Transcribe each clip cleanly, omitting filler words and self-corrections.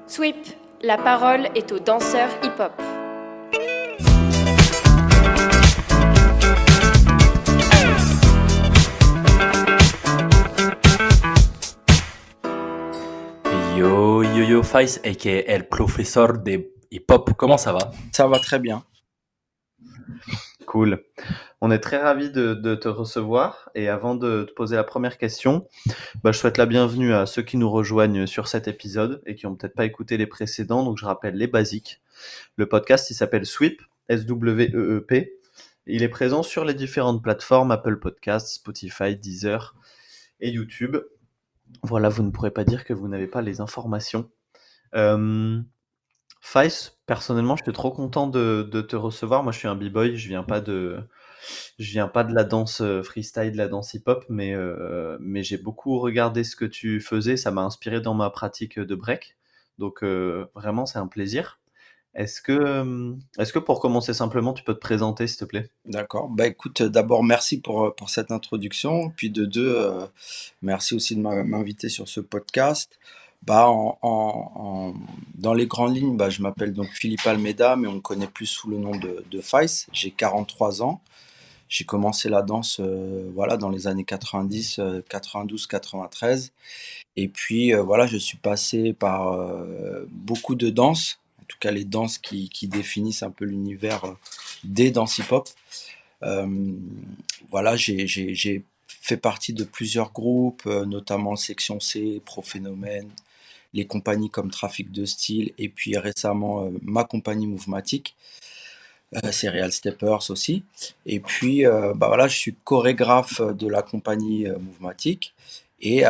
Sweep, la parole est aux danseurs hip-hop. Yo, yo, yo, Face, aka El Professeur des hip-hop, comment ça va? Ça va très bien. Cool. On est très ravis de te recevoir. Et avant de te poser la première question, je souhaite la bienvenue à ceux qui nous rejoignent sur cet épisode et qui n'ont peut-être pas écouté les précédents. Donc, je rappelle les basiques. Le podcast, il s'appelle Sweep, S-W-E-E-P. Il est présent sur les différentes plateformes Apple Podcasts, Spotify, Deezer et YouTube. Voilà, vous ne pourrez pas dire que vous n'avez pas les informations. Face, personnellement, je suis trop content de te recevoir. Moi, je suis un b-boy, je viens pas de la danse freestyle, de la danse hip-hop, mais j'ai beaucoup regardé ce que tu faisais. Ça m'a inspiré dans ma pratique de break. Donc, vraiment, c'est un plaisir. Est-ce que pour commencer simplement, tu peux te présenter, s'il te plaît? D'accord. Bah écoute, d'abord merci pour cette introduction. Puis de deux, merci aussi de m'inviter sur ce podcast. Dans les grandes lignes, je m'appelle donc Philippe Almeida, mais on me connaît plus sous le nom de Face. J'ai 43 ans. J'ai commencé la danse dans les années 90, 92, 93. Et puis voilà, je suis passé par beaucoup de danses, en tout cas les danses qui définissent un peu l'univers des danses hip-hop. Euh, voilà, j'ai fait partie de plusieurs groupes, notamment Section C, Prophénomène, les compagnies comme Trafic de Style, et puis récemment ma compagnie Mouvematic, Serial Steppers aussi. Et puis voilà, je suis chorégraphe de la compagnie Mouvematic. Et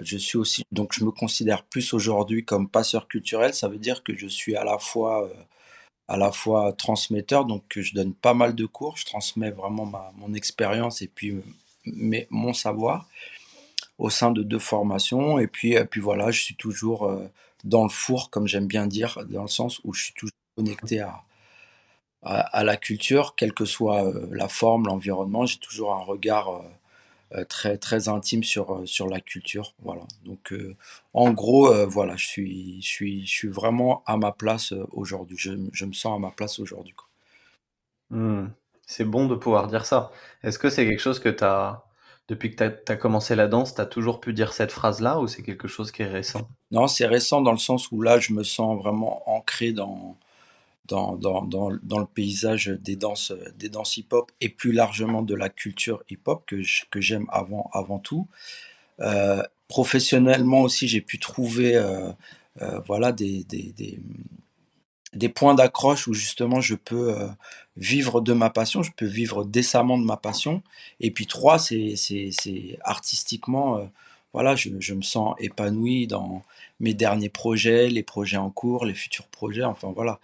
je suis aussi, donc je me considère plus aujourd'hui comme passeur culturel. Ça veut dire que je suis à la fois transmetteur, donc je donne pas mal de cours, je transmets vraiment mon expérience et puis mon savoir au sein de deux formations. Et puis voilà, je suis toujours dans le four, comme j'aime bien dire, dans le sens où je suis toujours connecté à la culture, quelle que soit la forme, l'environnement. J'ai toujours un regard très, très intime sur la culture. Voilà. Donc, en gros, voilà, je suis vraiment à ma place aujourd'hui. Je me sens à ma place aujourd'hui, quoi. C'est bon de pouvoir dire ça. Est-ce que c'est quelque chose que depuis que tu as commencé la danse, tu as toujours pu dire cette phrase-là ou c'est quelque chose qui est récent? Non, c'est récent dans le sens où là, je me sens vraiment ancré dans le paysage des danses hip-hop et plus largement de la culture hip-hop que j'aime avant tout. Professionnellement aussi, j'ai pu trouver voilà, des points d'accroche où justement je peux vivre de ma passion, je peux vivre décemment de ma passion. Et puis trois, c'est artistiquement, voilà, je me sens épanoui dans mes derniers projets, les projets en cours, les futurs projets. Enfin voilà,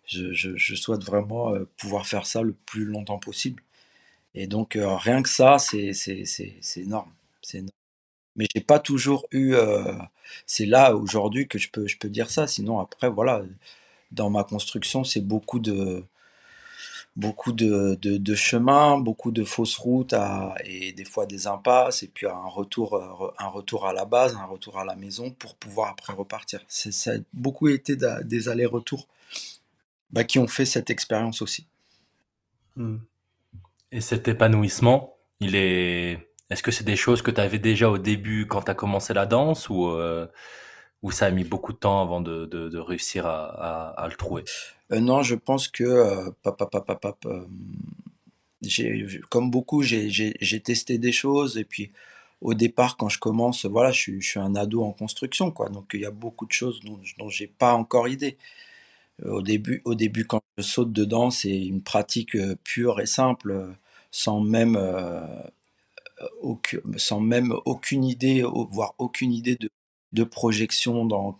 je souhaite vraiment pouvoir faire ça le plus longtemps possible. Et donc rien que ça, c'est énorme. C'est énorme. Mais j'ai pas toujours eu. C'est là aujourd'hui que je peux dire ça. Sinon après voilà, dans ma construction, c'est beaucoup de chemins, beaucoup de fausses routes et des fois des impasses, et puis un retour à la base, un retour à la maison pour pouvoir après repartir. Ça a beaucoup été des allers-retours qui ont fait cette expérience aussi. Hmm. Et cet épanouissement, est-ce que c'est des choses que tu avais déjà au début quand tu as commencé la danse ou ça a mis beaucoup de temps avant de réussir à le trouver? Non, je pense que, comme beaucoup, j'ai testé des choses, et puis au départ, quand je commence, voilà, je suis un ado en construction, quoi. Donc il y a beaucoup de choses dont j'ai pas encore idée. Au début, quand je saute dedans, c'est une pratique pure et simple, sans même, sans même aucune idée, voire aucune idée de projection dans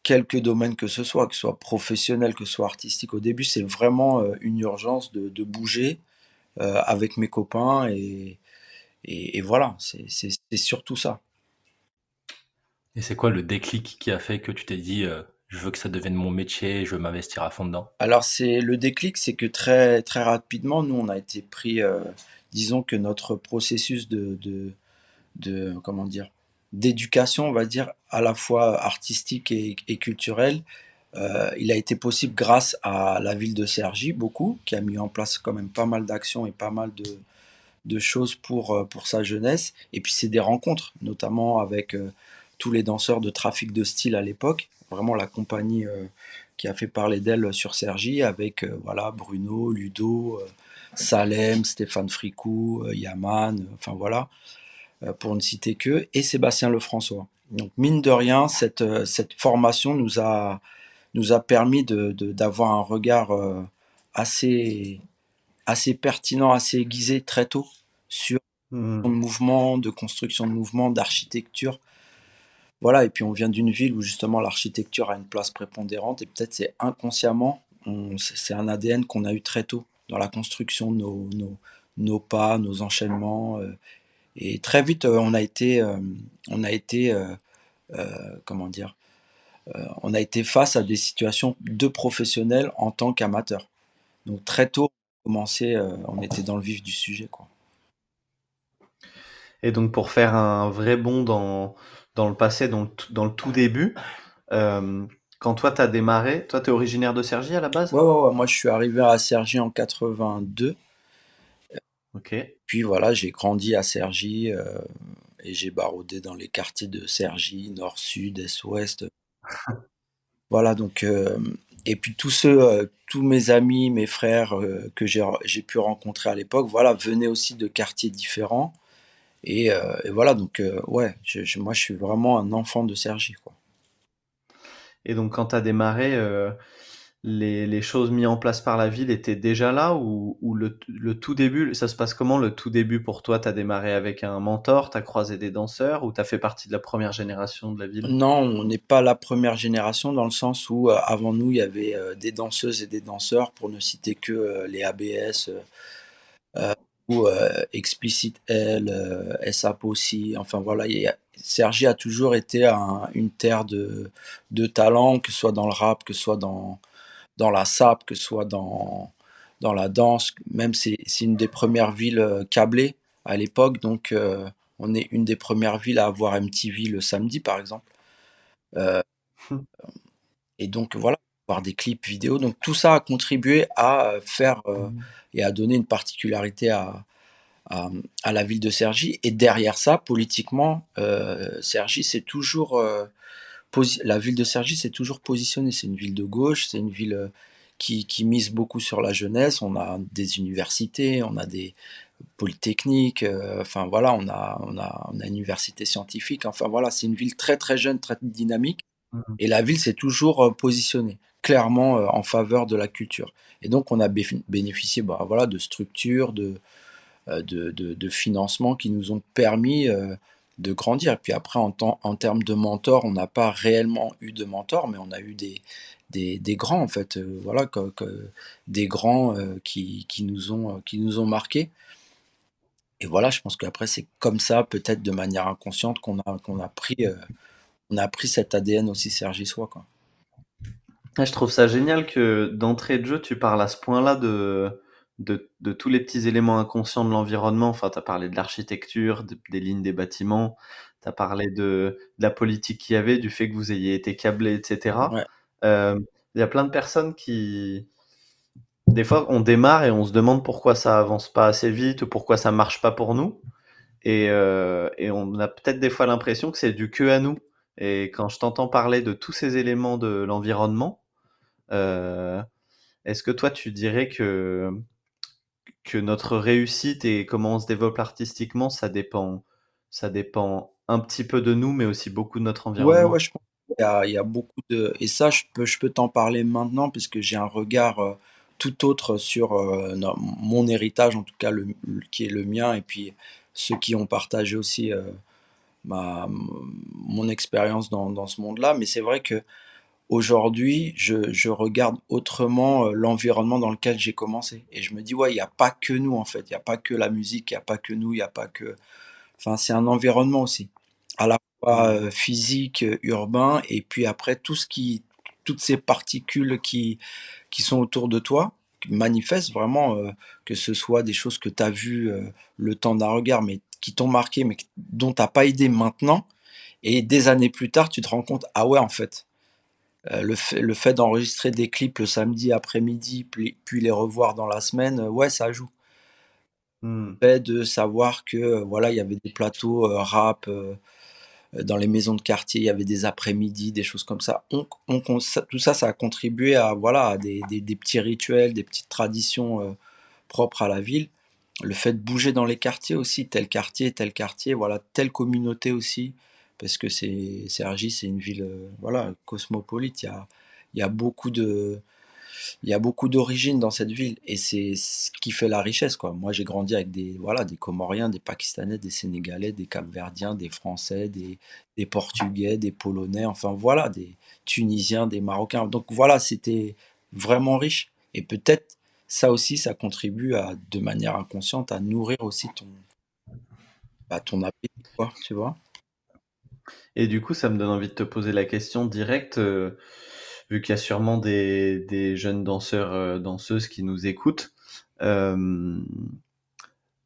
quelque domaine que ce soit professionnel, que ce soit artistique. Au début, c'est vraiment une urgence de bouger avec mes copains, et voilà, c'est surtout ça. Et c'est quoi le déclic qui a fait que tu t'es dit, je veux que ça devienne mon métier, je veux m'investir à fond dedans? Alors, le déclic, c'est que très, très rapidement, nous, on a été pris, disons que notre processus comment dire, d'éducation, on va dire, à la fois artistique et culturelle. Il a été possible grâce à la ville de Cergy, beaucoup, qui a mis en place quand même pas mal d'actions et pas mal de choses pour sa jeunesse. Et puis c'est des rencontres, notamment avec tous les danseurs de Trafic de Style à l'époque. Vraiment la compagnie qui a fait parler d'elle sur Cergy, avec voilà, Bruno, Ludo, Salem, Stéphane Fricou, Yaman, enfin voilà, pour ne citer que, et Sébastien Lefrançois. Donc mine de rien, cette formation nous a permis d'avoir un regard assez, assez pertinent, assez aiguisé très tôt sur de Mhm. mouvement, de construction de mouvement, d'architecture. Voilà, et puis on vient d'une ville où justement l'architecture a une place prépondérante et peut-être c'est inconsciemment, c'est un ADN qu'on a eu très tôt dans la construction de nos pas, nos enchaînements. Et très vite, comment dire, on a été face à des situations de professionnels en tant qu'amateurs. Donc très tôt, on était dans le vif du sujet, quoi. Et donc pour faire un vrai bond dans le passé, dans le tout début, euh, quand toi t'as démarré, toi t'es originaire de Cergy à la base? Ouais, ouais, ouais. Moi, je suis arrivé à Cergy en 82. Ok. Puis voilà, j'ai grandi à Cergy et j'ai baroudé dans les quartiers de Cergy, nord, sud, est, ouest. Voilà, donc et puis tous mes amis, mes frères que j'ai pu rencontrer à l'époque, voilà, venaient aussi de quartiers différents. Et voilà, donc ouais, moi, je suis vraiment un enfant de Cergy, quoi. Et donc quand t'as démarré, les choses mises en place par la ville étaient déjà là ou le tout début, ça se passe comment le tout début pour toi? T'as démarré avec un mentor, t'as croisé des danseurs ou t'as fait partie de la première génération de la ville? Non, on n'est pas la première génération dans le sens où avant nous, il y avait des danseuses et des danseurs, pour ne citer que les ABS ou Explicit L, SAP aussi. Enfin voilà, Sergi a toujours été une terre de talent, que ce soit dans le rap, que ce soit dans la SAP, que ce soit dans la danse. Même c'est une des premières villes câblées à l'époque, donc on est une des premières villes à avoir MTV le samedi, par exemple. Euh, et donc voilà, voir des clips vidéo. Donc tout ça a contribué à faire et à donner une particularité à, à la ville de Cergy. Et derrière ça, politiquement, Cergy, c'est toujours la ville de Cergy s'est toujours positionnée. C'est une ville de gauche, c'est une ville qui mise beaucoup sur la jeunesse. On a des universités, on a des polytechniques, enfin voilà, on a une université scientifique. Enfin voilà, c'est une ville très très jeune, très dynamique. Mhm. Et la ville s'est toujours positionnée clairement en faveur de la culture. Et donc on a bénéficié bah, voilà, de structures, de financement qui nous ont permis de grandir. Et puis après, en termes de mentors, on n'a pas réellement eu de mentors, mais on a eu des grands, en fait, voilà, des grands qui nous ont marqués. Et voilà, je pense qu'après, c'est comme ça, peut-être de manière inconsciente, qu'on a pris cet ADN aussi sergissois, quoi. Ah, je trouve ça génial que d'entrée de jeu, tu parles à ce point-là de tous les petits éléments inconscients de l'environnement. Enfin, tu as parlé de l'architecture, des lignes des bâtiments, tu as parlé de la politique qu'il y avait, du fait que vous ayez été câblé, etc. Ouais. Euh, Il y a plein de personnes qui, des fois, on démarre et on se demande pourquoi ça avance pas assez vite ou pourquoi ça marche pas pour nous. Et on a peut-être des fois l'impression que c'est dû que à nous. Et quand je t'entends parler de tous ces éléments de l'environnement, euh, est-ce que toi, tu dirais que notre réussite et comment on se développe artistiquement, ça dépend un petit peu de nous, mais aussi beaucoup de notre Ouais, ouais, environnement? je pense qu'il y a beaucoup de. Et ça, je peux t'en parler maintenant, puisque j'ai un regard tout autre sur mon héritage, en tout cas, qui est le mien, et puis ceux qui ont partagé aussi mon expérience dans ce monde-là. Mais c'est vrai que aujourd'hui, je regarde autrement l'environnement dans lequel j'ai commencé. Et je me dis, ouais, il n'y a pas que nous, en fait. Il n'y a pas que la musique, il n'y a pas que nous, il n'y a pas que. Enfin, c'est un environnement aussi, à la fois Mm. physique, urbain, et puis après toutes ces particules qui sont autour de toi, qui manifestent vraiment, que ce soit des choses que tu as vues le temps d'un regard, mais qui t'ont marqué, mais dont tu n'as pas idée maintenant. Et des années plus tard, tu te rends compte, ah ouais, en fait, le fait d'enregistrer des clips le samedi après-midi, puis les revoir dans la semaine, ouais, ça joue. Mmh. Le fait de savoir que, voilà, il y avait des plateaux rap dans les maisons de quartier, il y avait des après-midi, des choses comme ça. Tout ça, ça a contribué à, voilà, à des petits rituels, des petites traditions propres à la ville. Le fait de bouger dans les quartiers aussi, tel quartier, voilà, telle communauté aussi, parce que Cergy, c'est une ville, voilà, cosmopolite. Il y a beaucoup de, il y a beaucoup d'origines dans cette ville et c'est ce qui fait la richesse, quoi. Moi, j'ai grandi avec voilà, des Comoriens, des Pakistanais, des Sénégalais, des Capverdiens, des Français, des Portugais, des Polonais, enfin voilà, des Tunisiens, des Marocains. Donc voilà, c'était vraiment riche. Et peut-être ça aussi, ça contribue de manière inconsciente à nourrir aussi ton appétit, quoi, tu vois. Et du coup, ça me donne envie de te poser la question directe, vu qu'il y a sûrement des jeunes danseurs, danseuses qui nous écoutent, hem,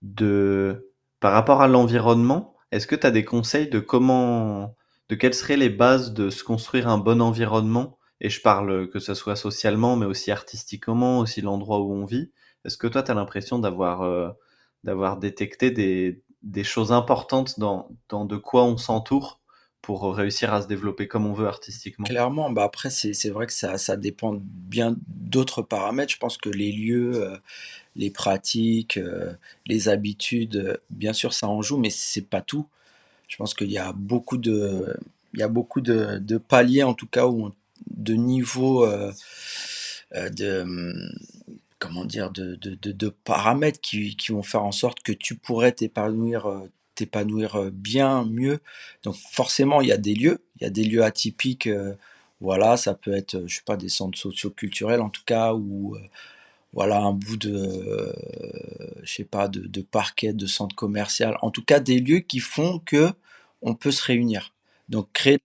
de par rapport à l'environnement, est-ce que tu as des conseils de quelles seraient les bases de se construire un bon environnement? Et je parle, que ce soit socialement, mais aussi artistiquement, aussi l'endroit où on vit. Est-ce que toi, tu as l'impression d'avoir détecté des choses importantes dans de quoi on s'entoure pour réussir à se développer comme on veut artistiquement? Clairement, bah après, c'est vrai que ça dépend bien d'autres paramètres. Je pense que les lieux, les pratiques, les habitudes, bien sûr ça en joue, mais c'est pas tout. Je pense qu'il y a beaucoup de paliers en tout cas de niveaux comment dire de paramètres qui vont faire en sorte que tu pourrais t'épanouir bien mieux. Donc forcément il y a des lieux atypiques. Voilà, ça peut être, je sais pas, des centres socioculturels en tout cas, ou voilà, un bout je sais pas, de parquet, de centre commercial. En tout cas, des lieux qui font que on peut se réunir. Donc créer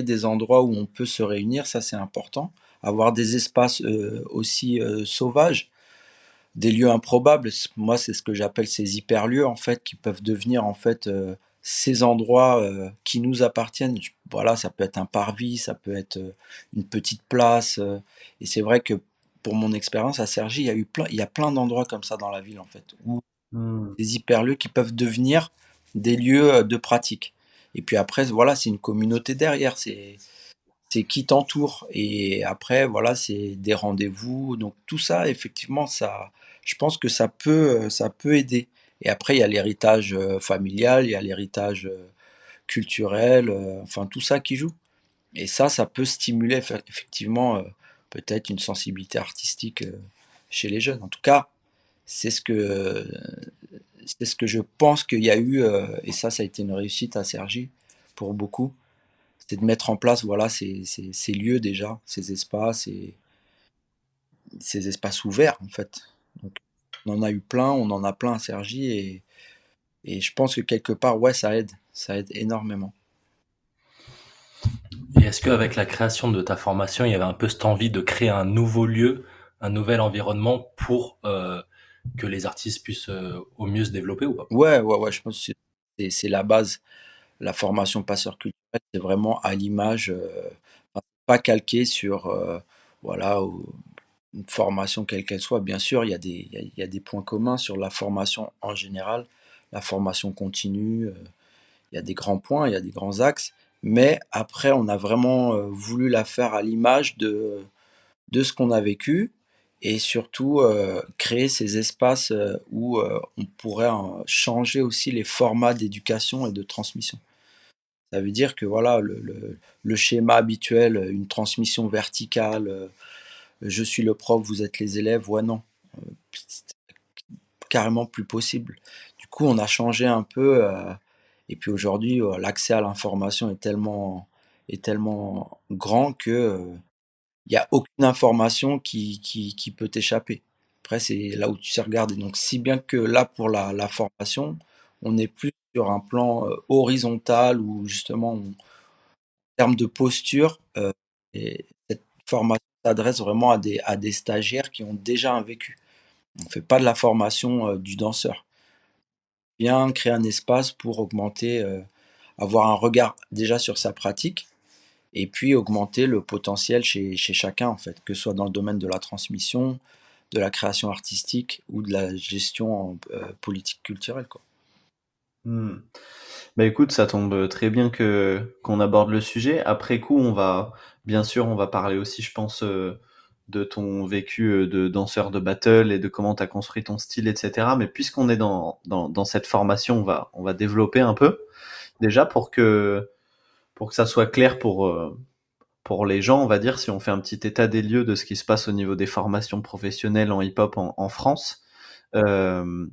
des endroits où on peut se réunir, ça c'est important. Avoir des espaces aussi sauvages, des lieux improbables. Moi, c'est ce que j'appelle ces hyperlieux en fait, qui peuvent devenir en fait ces endroits qui nous appartiennent. Voilà, ça peut être un parvis, ça peut être une petite place. Et c'est vrai que pour mon expérience à Cergy, il y a plein d'endroits comme ça dans la ville en fait, où Mmh. des hyperlieux qui peuvent devenir des lieux de pratique. Et puis après, voilà, c'est une communauté derrière. C'est qui t'entoure et après voilà, c'est des rendez-vous, donc tout ça effectivement je pense que ça peut aider et après il y a l'héritage, familial, il y a l'héritage, culturel, enfin tout ça qui joue et ça peut stimuler effectivement, peut-être une sensibilité artistique, chez les jeunes. En tout cas, c'est ce que c'est ce que je pense qu'il y a eu, et ça a été une réussite à Cergy pour beaucoup. C'est de mettre en place voilà, ces lieux déjà, ces espaces ouverts en fait. Donc, on en a eu plein, on en a plein à Cergy et je pense que quelque part, ouais, ça aide énormément. Et est-ce qu'avec la création de ta formation, il y avait un peu cette envie de créer un nouveau lieu, un nouvel environnement pour que les artistes puissent au mieux se développer ou pas? Ouais, ouais, ouais, je pense que c'est la base. La formation passeur culturel, c'est vraiment à l'image, enfin, pas calqué sur, voilà, une formation quelle qu'elle soit. Bien sûr, il y a des points communs sur la formation en général, la formation continue, il y a des grands points, il y a des grands axes, mais après, on a vraiment voulu la faire à l'image de ce qu'on a vécu et surtout créer ces espaces où on pourrait changer aussi les formats d'éducation et de transmission. Ça veut dire que voilà, le schéma habituel, une transmission verticale, je suis le prof, vous êtes les élèves, ouais, non, c'est carrément plus possible. Du coup, on a changé un peu, et puis aujourd'hui, l'accès à l'information est tellement grand que il n'y a aucune information qui peut t'échapper. Après, c'est là où tu sais regarder. Donc, si bien que là, pour la formation, on est plus sur un plan horizontal où justement, en termes de posture, et cette formation s'adresse vraiment à des stagiaires qui ont déjà un vécu. On ne fait pas de la formation du danseur. Bien créer un espace pour augmenter avoir un regard déjà sur sa pratique et puis augmenter le potentiel chez chacun, en fait, que ce soit dans le domaine de la transmission, de la création artistique ou de la gestion politique culturelle, quoi. Hmm. Bah écoute, ça tombe très bien que qu'on aborde le sujet. Après coup, bien sûr, on va parler aussi, je pense, de ton vécu de danseur de battle et de comment tu as construit ton style, etc. Mais puisqu'on est dans cette formation, on va développer un peu, déjà pour que ça soit clair pour les gens, on va dire, si on fait un petit état des lieux de ce qui se passe au niveau des formations professionnelles en hip-hop en France. Euh,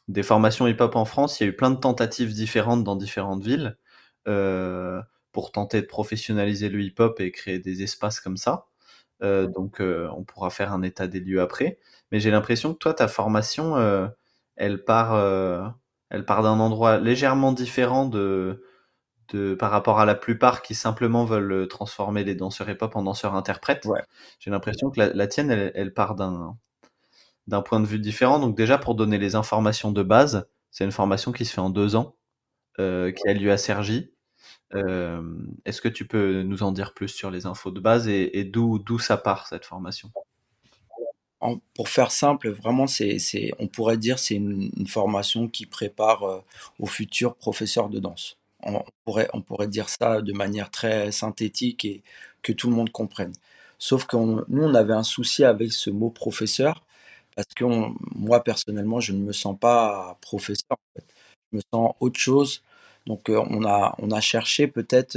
des formations hip-hop en France, il y a eu plein de tentatives différentes dans différentes villes euh, pour tenter de professionnaliser le hip-hop et créer des espaces comme ça. Donc, on pourra faire un état des lieux après. Mais j'ai l'impression que toi, ta formation, elle part, euh, elle part d'un endroit légèrement différent par rapport à la plupart qui simplement veulent transformer les danseurs hip-hop en danseurs interprètes. Ouais. J'ai l'impression que la tienne, elle part d'un point de vue différent. Donc déjà, pour donner les informations de base, c'est une formation qui se fait en 2 ans, qui a lieu à Cergy. Est-ce que tu peux nous en dire plus sur les infos de base et d'où ça part, cette formation? Pour faire simple, vraiment, on pourrait dire c'est une formation qui prépare au futur professeur de danse. On pourrait dire ça de manière très synthétique et que tout le monde comprenne. Sauf que nous, on avait un souci avec ce mot professeur parce que moi, personnellement, je ne me sens pas professeur. Je me sens autre chose. Donc, on a cherché peut-être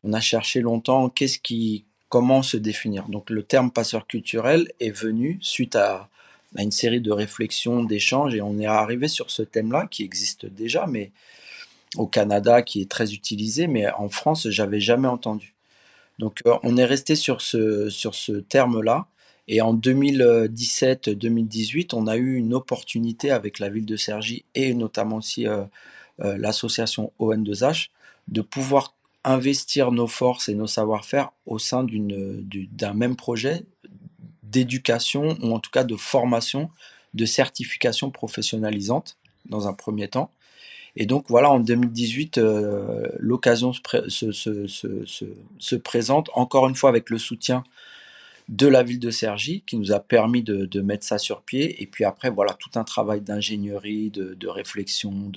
on a cherché longtemps comment se définir. Donc le terme passeur culturel est venu suite à une série de réflexions, d'échanges, et on est arrivé sur ce thème-là qui existe déjà, mais au Canada, qui est très utilisé, mais en France, j'avais jamais entendu. Donc on est resté sur ce terme-là, et en 2017-2018, on a eu une opportunité avec la ville de Cergy et notamment aussi l'association ON2H, de pouvoir investir nos forces et nos savoir-faire au sein d'un même projet d'éducation ou en tout cas de formation, de certification professionnalisante dans un premier temps. Et donc voilà, en 2018, l'occasion se présente, encore une fois avec le soutien de la ville de Cergy qui nous a permis de mettre ça sur pied. Et puis après, voilà, tout un travail d'ingénierie, de réflexion,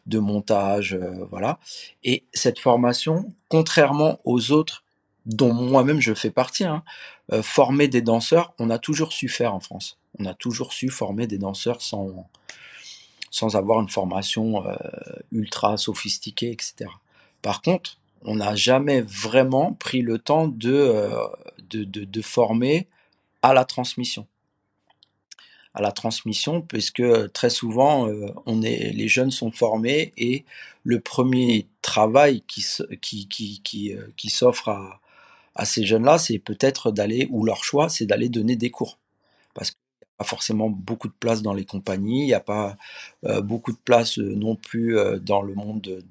de montage, voilà. Et cette formation, contrairement aux autres, dont moi-même je fais partie, hein, former des danseurs, on a toujours su faire en France. On a toujours su former des danseurs sans avoir une formation ultra sophistiquée, etc. Par contre, on n'a jamais vraiment pris le temps de former à la transmission. À la transmission, puisque très souvent, les jeunes sont formés et le premier travail qui s'offre à ces jeunes-là, c'est peut-être d'aller, ou leur choix, c'est d'aller donner des cours. Parce qu'il n'y a pas forcément beaucoup de place dans les compagnies, il n'y a pas beaucoup de place non plus dans le monde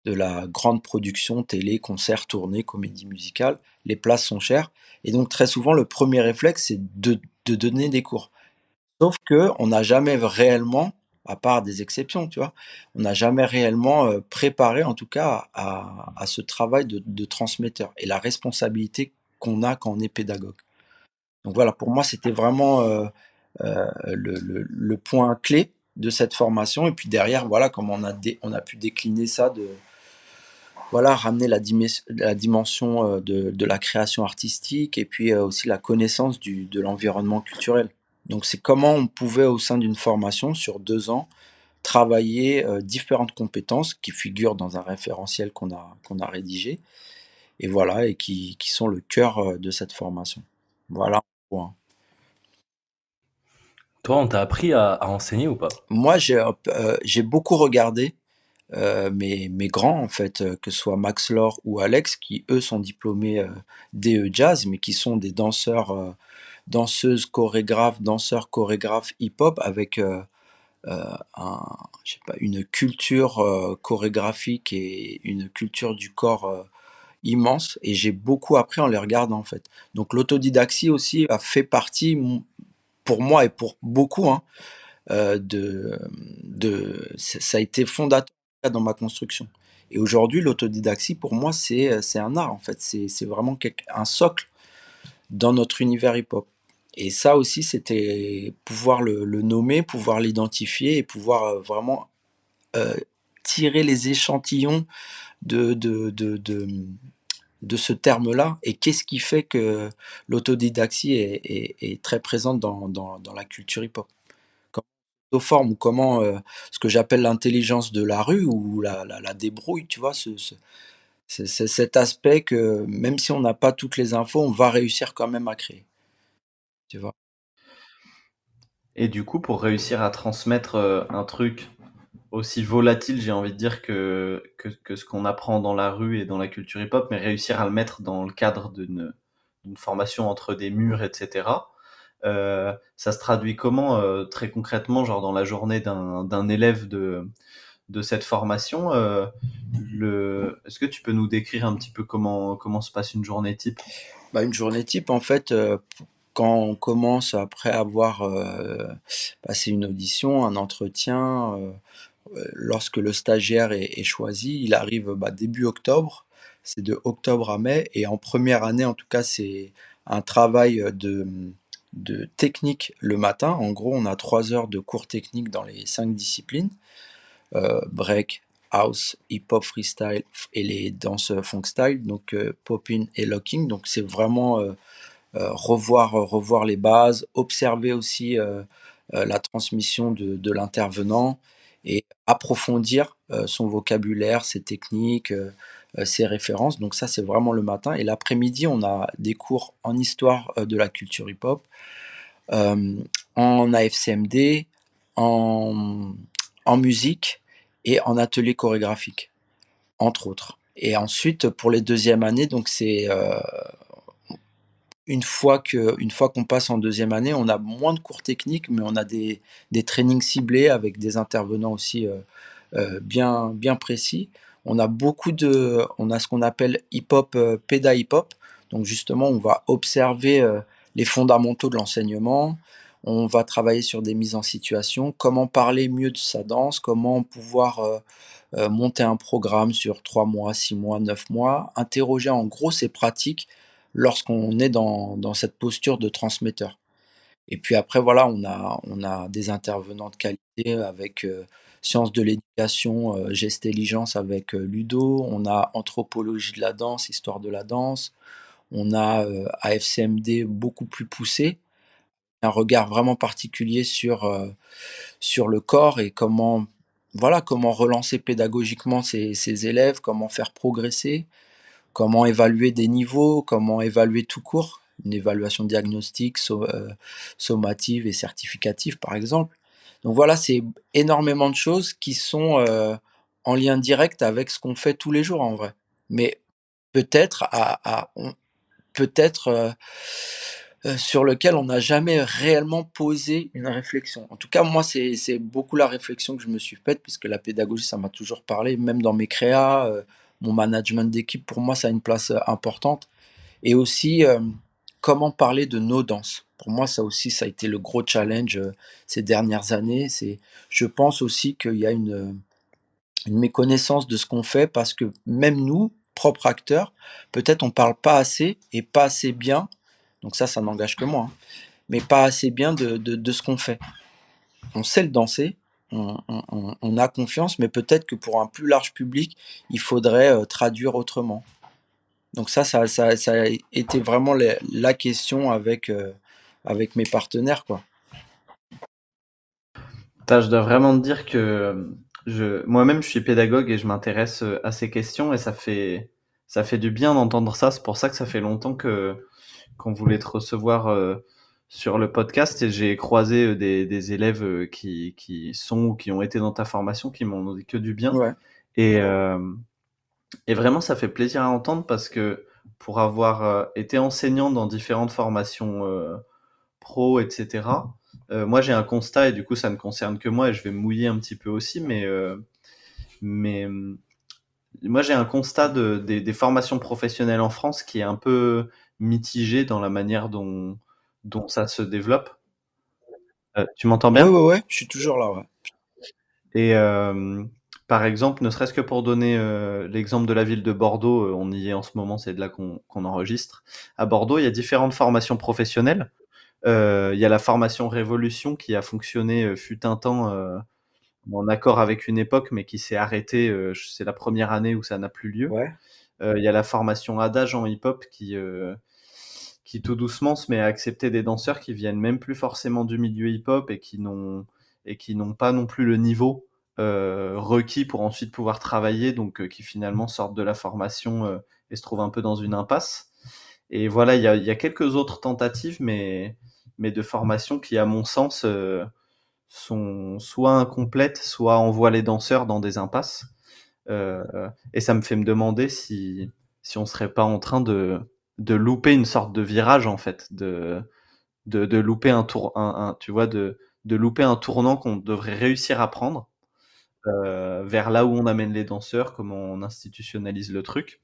de la grande production, télé, concert, tournée, comédie musicale. Les places sont chères. Et donc très souvent, le premier réflexe, c'est de donner des cours. Sauf que on n'a jamais réellement, à part des exceptions, tu vois, on n'a jamais réellement préparé, en tout cas, à ce travail de transmetteur et la responsabilité qu'on a quand on est pédagogue. Donc voilà, pour moi, c'était vraiment le point clé de cette formation. Et puis derrière, voilà, comment on a pu décliner ça voilà, ramener la dimension de la création artistique et puis aussi la connaissance de l'environnement culturel. Donc c'est comment on pouvait, au sein d'une formation sur 2 ans, travailler différentes compétences qui figurent dans un référentiel qu'on a rédigé, et voilà, et qui sont le cœur de cette formation. Voilà. Point. Toi, on t'a appris à enseigner ou pas? Moi, j'ai beaucoup regardé mes grands, en fait, que ce soit Max Lore ou Alex, qui eux sont diplômés DE Jazz, mais qui sont des danseuses, chorégraphes, danseurs, chorégraphes hip-hop avec je sais pas, une culture chorégraphique et une culture du corps immense. Et j'ai beaucoup appris en les regardant, en fait. Donc l'autodidactie aussi a fait partie, pour moi et pour beaucoup, hein, ça a été fondateur cas dans ma construction. Et aujourd'hui, l'autodidactie, pour moi, c'est un art, en fait. C'est vraiment un socle dans notre univers hip-hop. Et ça aussi, c'était pouvoir le nommer, pouvoir l'identifier et pouvoir vraiment euh, tirer les échantillons de, de, de, de, de ce terme-là. Et qu'est-ce qui fait que l'autodidactie est très présente dans la culture hip-hop? Comment forme ou comment ce que j'appelle l'intelligence de la rue ou la débrouille, tu vois, c'est cet aspect que même si on n'a pas toutes les infos, on va réussir quand même à créer, tu vois. Et du coup, pour réussir à transmettre un truc aussi volatile, j'ai envie de dire, que ce qu'on apprend dans la rue et dans la culture hip-hop, mais réussir à le mettre dans le cadre d'une formation entre des murs, etc. Ça se traduit comment, très concrètement, genre dans la journée d'un élève de cette formation Est-ce que tu peux nous décrire un petit peu comment se passe une journée type? Bah, une journée type, en fait, quand on commence après avoir passé une audition, un entretien, lorsque le stagiaire est choisi, il arrive début octobre. C'est de octobre à mai. Et en première année, en tout cas, c'est un travail de technique le matin. En gros, on a 3 heures de cours techniques dans les 5 disciplines. Break, house, hip-hop, freestyle et les danses funk style, donc popping et locking. Donc c'est vraiment revoir les bases, observer aussi la transmission de l'intervenant et approfondir son vocabulaire, ses techniques, ses références. Donc ça, c'est vraiment le matin. Et l'après-midi, on a des cours en histoire de la culture hip-hop, euh, en AFCMD, en, en musique et en atelier chorégraphique, entre autres. Et ensuite, pour les deuxièmes années, donc c'est une fois qu'on passe en deuxième année, on a moins de cours techniques, mais on a des trainings ciblés avec des intervenants aussi bien précis. On a ce qu'on appelle hip-hop, péda hip-hop. Donc justement, on va observer les fondamentaux de l'enseignement. On va travailler sur des mises en situation, comment parler mieux de sa danse, comment pouvoir monter un programme sur 3 mois, 6 mois, 9 mois, interroger en gros ses pratiques lorsqu'on est dans cette posture de transmetteur. Et puis après, voilà, on a des intervenants de qualité avec sciences de l'éducation, gestéligence avec Ludo, on a anthropologie de la danse, histoire de la danse, on a AFCMD beaucoup plus poussé, un regard vraiment particulier sur le corps et comment relancer pédagogiquement ses élèves, comment faire progresser, comment évaluer des niveaux, comment évaluer tout court, une évaluation diagnostique, sommative et certificative par exemple. Donc voilà, c'est énormément de choses qui sont en lien direct avec ce qu'on fait tous les jours en vrai. Mais peut-être peut-être sur lequel on n'a jamais réellement posé une réflexion. En tout cas, moi, c'est beaucoup la réflexion que je me suis faite, puisque la pédagogie, ça m'a toujours parlé, même dans mes créas, mon management d'équipe, pour moi, ça a une place importante. Et aussi, comment parler de nos danses. Pour moi, ça aussi, ça a été le gros challenge ces dernières années. Je pense aussi qu'il y a une méconnaissance de ce qu'on fait, parce que même nous, propres acteurs, peut-être on parle pas assez et pas assez bien, donc ça n'engage que moi, hein, mais pas assez bien de ce qu'on fait. On sait le danser, on a confiance, mais peut-être que pour un plus large public, il faudrait traduire autrement. Donc ça a été vraiment la question avec mes partenaires, quoi. Je dois vraiment te dire que moi-même, je suis pédagogue et je m'intéresse à ces questions et ça fait du bien d'entendre ça. C'est pour ça que ça fait longtemps qu'on voulait te recevoir sur le podcast et j'ai croisé des élèves qui sont ou qui ont été dans ta formation qui m'ont dit que du bien. Ouais. Et, et vraiment, ça fait plaisir à entendre parce que pour avoir été enseignant dans différentes formations pro, etc., moi j'ai un constat et du coup ça ne concerne que moi et je vais me mouiller un petit peu aussi, mais moi j'ai un constat des formations professionnelles en France qui est un peu mitigé dans la manière dont ça se développe. Tu m'entends Ouais, bien? ouais, ouais, je suis toujours là, ouais. Et par exemple, ne serait-ce que pour donner l'exemple de la ville de Bordeaux, on y est en ce moment, c'est de là qu'on enregistre. À Bordeaux, il y a différentes formations professionnelles. Il y a la formation Révolution qui a fonctionné fut un temps en accord avec une époque, mais qui s'est arrêtée. C'est la première année où ça n'a plus lieu. Ouais. Il y a la formation Adage en hip-hop qui tout doucement se met à accepter des danseurs qui viennent même plus forcément du milieu hip-hop et qui n'ont pas non plus le niveau requis pour ensuite pouvoir travailler, donc qui finalement sortent de la formation et se trouvent un peu dans une impasse. Et voilà, il y a quelques autres tentatives, mais de formation qui, à mon sens, sont soit incomplètes, soit envoient les danseurs dans des impasses. Et ça me fait me demander si on serait pas en train de louper une sorte de virage, en fait, de louper tu vois, de louper un tournant qu'on devrait réussir à prendre vers là où on amène les danseurs, comment on institutionnalise le truc.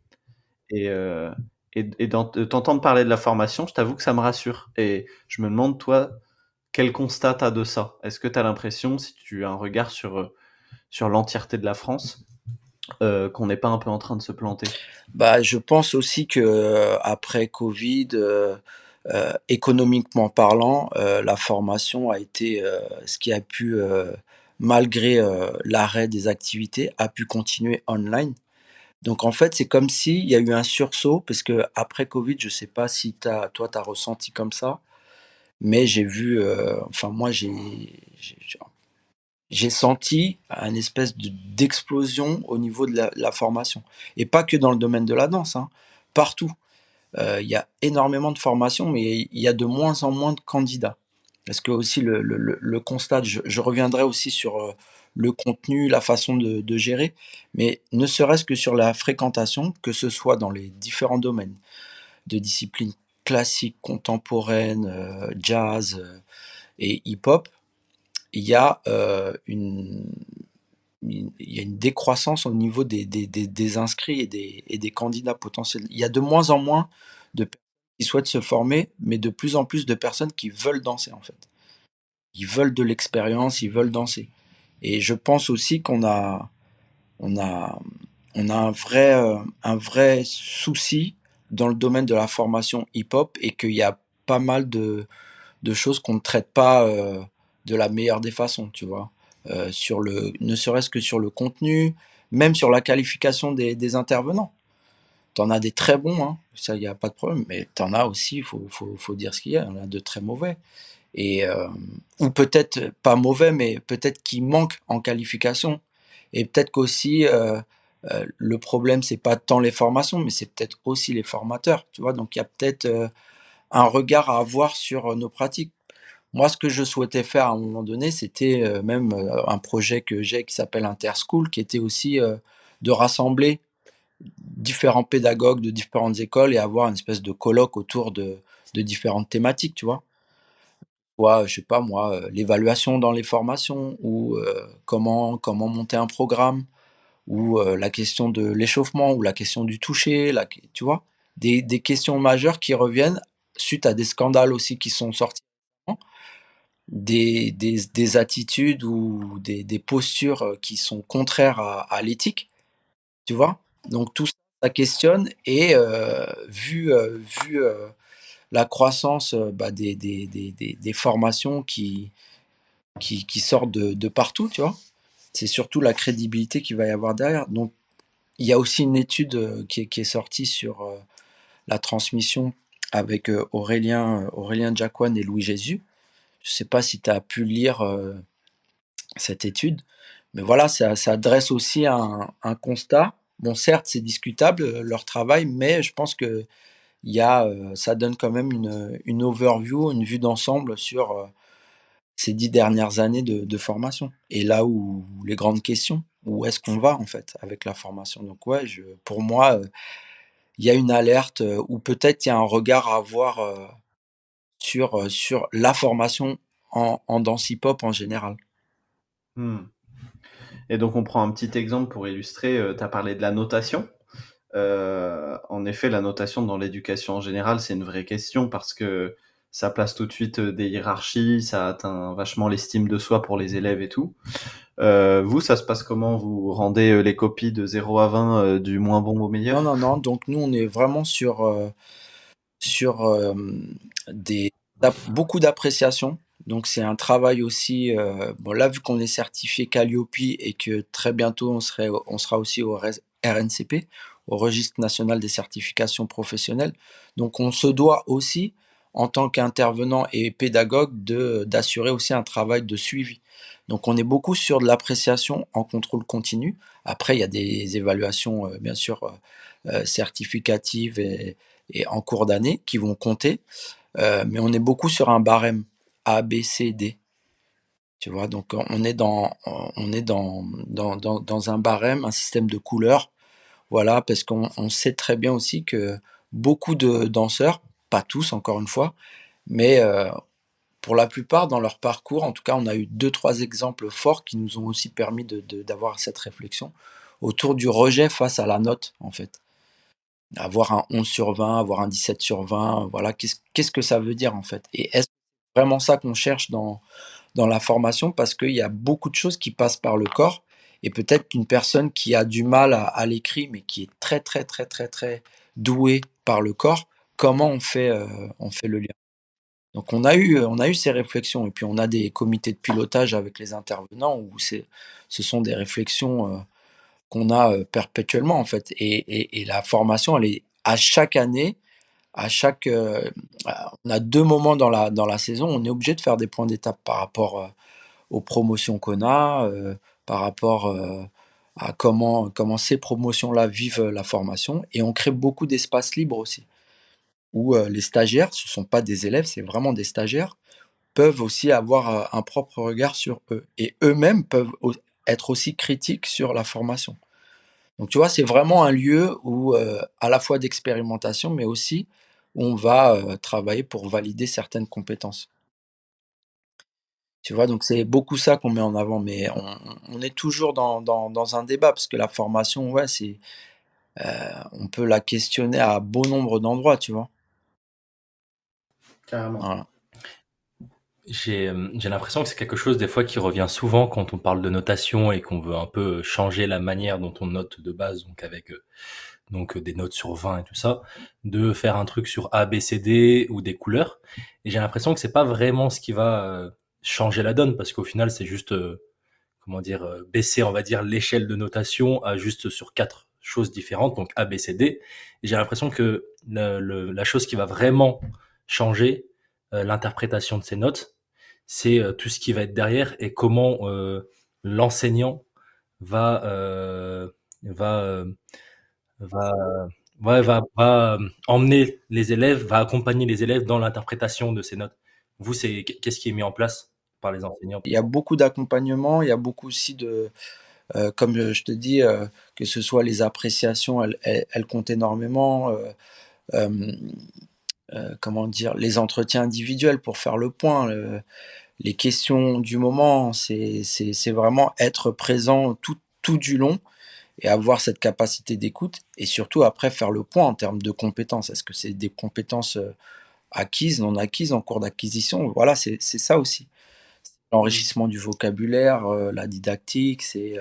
Et, de t'entendre parler de la formation, je t'avoue que ça me rassure. Et je me demande, toi, quel constat t'as de ça? Est-ce que t'as l'impression, si tu as un regard sur l'entièreté de la France, qu'on n'est pas un peu en train de se planter? Bah, je pense aussi que après Covid, économiquement parlant, la formation a été, ce qui a pu, malgré, l'arrêt des activités, a pu continuer online. Donc en fait, c'est comme s'il y a eu un sursaut parce que après Covid, je sais pas si toi, tu as ressenti comme ça, mais j'ai vu, enfin moi j'ai j'ai senti un espèce d'explosion au niveau de la formation et pas que dans le domaine de la danse, hein, partout. Il y a énormément de formations, mais il y a de moins en moins de candidats. Parce que aussi le constat, je reviendrai aussi sur, le contenu, la façon de gérer, mais ne serait-ce que sur la fréquentation, que ce soit dans les différents domaines de disciplines classiques, contemporaines, jazz, et hip-hop, il y a, il y a une décroissance au niveau des inscrits et des candidats potentiels. Il y a de moins en moins de personnes qui souhaitent se former, mais de plus en plus de personnes qui veulent danser, en fait. Ils veulent de l'expérience, ils veulent danser. Et je pense aussi on a, on a un vrai souci dans le domaine de la formation hip-hop et qu'il y a pas mal de choses qu'on ne traite pas de la meilleure des façons, tu vois. Ne serait-ce que sur le contenu, même sur la qualification des intervenants. T'en as des très bons, hein, ça, il n'y a pas de problème, mais t'en as aussi, faut dire ce qu'il y a, il y en a de très mauvais. Et, ou peut-être pas mauvais, mais peut-être qui manquent en qualification. Et peut-être qu'aussi, le problème, c'est pas tant les formations, mais c'est peut-être aussi les formateurs, tu vois. Donc il y a peut-être un regard à avoir sur nos pratiques. Moi, ce que je souhaitais faire à un moment donné, c'était, même, un projet que j'ai qui s'appelle Interschool, qui était aussi, de rassembler différents pédagogues de différentes écoles et avoir une espèce de colloque autour de différentes thématiques, tu vois? Soit, je sais pas moi, l'évaluation dans les formations ou, comment monter un programme ou, la question de l'échauffement ou la question du toucher, la q tu vois? Des questions majeures qui reviennent suite à des scandales aussi qui sont sortis des attitudes ou des postures, qui sont contraires à l'éthique, tu vois? Donc tout ça, ça questionne et vu la croissance, bah, des formations qui sortent de partout, tu vois? C'est surtout la crédibilité qu'il va y avoir derrière. Donc il y a aussi une étude, qui est sortie sur, la transmission avec, Aurélien Diacoune et Louis Jésus. Je sais pas si tu as pu lire, cette étude, mais voilà, ça dresse aussi un constat. Bon, certes, c'est discutable, leur travail, mais je pense qu'il y a, ça donne quand même une overview, une vue d'ensemble sur, ces 10 dernières années de formation et là où les grandes questions, où est-ce qu'on va, en fait, avec la formation? Donc ouais, pour moi, il y a une alerte, ou peut-être il y a un regard à avoir, sur la formation en danse hip-hop en général. Hmm. Et donc, on prend un petit exemple pour illustrer. Tu as parlé de la notation. En effet, la notation dans l'éducation en général, c'est une vraie question parce que ça place tout de suite des hiérarchies, ça atteint vachement l'estime de soi pour les élèves et tout. Vous, ça se passe comment? Vous rendez les copies de 0 à 20 du moins bon au Non, meilleur? non, non, donc nous, on est vraiment sur beaucoup d'appréciation. Donc c'est un travail aussi, bon là, vu qu'on est certifié Calliope et que très bientôt on sera aussi au RNCP, au Registre national des certifications professionnelles. Donc on se doit aussi, en tant qu'intervenant et pédagogue, d'assurer aussi un travail de suivi. Donc on est beaucoup sur de l'appréciation en contrôle continu. Après, il y a des évaluations, bien sûr, certificatives et en cours d'année qui vont compter, mais on est beaucoup sur un barème A, B, C, D. Tu vois, donc on est dans un barème, un système de couleurs, voilà, parce qu'on sait très bien aussi que beaucoup de danseurs, pas tous encore une fois, mais pour la plupart dans leur parcours, en tout cas, on a eu deux, trois exemples forts qui nous ont aussi permis d'avoir cette réflexion autour du rejet face à la note, en fait. Avoir un 11 sur 20, avoir un 17 sur 20, voilà, qu'est-ce que ça veut dire en fait? Et est-ce vraiment ça qu'on cherche dans la formation? Parce qu'il y a beaucoup de choses qui passent par le corps et peut-être qu'une personne qui a du mal à l'écrit, mais qui est très, très, très, très, très douée par le corps, comment on fait le lien? Donc on a eu ces réflexions et puis on a des comités de pilotage avec les intervenants où ce sont des réflexions, qu'on a perpétuellement en fait. Et la formation, elle est à chaque année, à chaque, on a deux moments dans la saison, on est obligé de faire des points d'étape par rapport aux promotions qu'on a, par rapport à comment ces promotions-là vivent la formation. Et on crée beaucoup d'espaces libres aussi, où les stagiaires, ce ne sont pas des élèves, c'est vraiment des stagiaires, peuvent aussi avoir un propre regard sur eux. Et eux-mêmes peuvent être aussi critiques sur la formation. Donc tu vois, c'est vraiment un lieu où, à la fois d'expérimentation, mais aussi où on va, travailler pour valider certaines compétences. Tu vois? Donc c'est beaucoup ça qu'on met en avant, mais on est toujours dans un débat parce que la formation, ouais, on peut la questionner à bon nombre d'endroits, tu vois? Carrément. Voilà. J'ai l'impression que c'est quelque chose des fois qui revient souvent quand on parle de notation et qu'on veut un peu changer la manière dont on note de base, donc avec des notes sur 20 et tout ça, de faire un truc sur A, B, C, D ou des couleurs. Et j'ai l'impression que c'est pas vraiment ce qui va changer la donne parce qu'au final c'est juste comment dire baisser on va dire l'échelle de notation à juste sur quatre choses différentes, donc A, B, C, D. Et j'ai l'impression que la chose qui va vraiment changer l'interprétation de ces notes, c'est tout ce qui va être derrière et comment l'enseignant va euh, va euh, va ouais, va emmener les élèves, va accompagner les élèves dans l'interprétation de ces notes. Vous, c'est qu'est-ce qui est mis en place par les enseignants? Il y a beaucoup d'accompagnement, il y a beaucoup aussi de, comme je te dis, que ce soit les appréciations, elles comptent énormément, hem, comment dire? Les entretiens individuels pour faire le point, les questions du moment, c'est vraiment être présent tout du long et avoir cette capacité d'écoute et surtout après faire le point en termes de compétences. Est-ce que c'est des compétences, acquises, non acquises, en cours d'acquisition? Voilà, c'est ça aussi. Mm. L'enrichissement du vocabulaire, la didactique, c'est,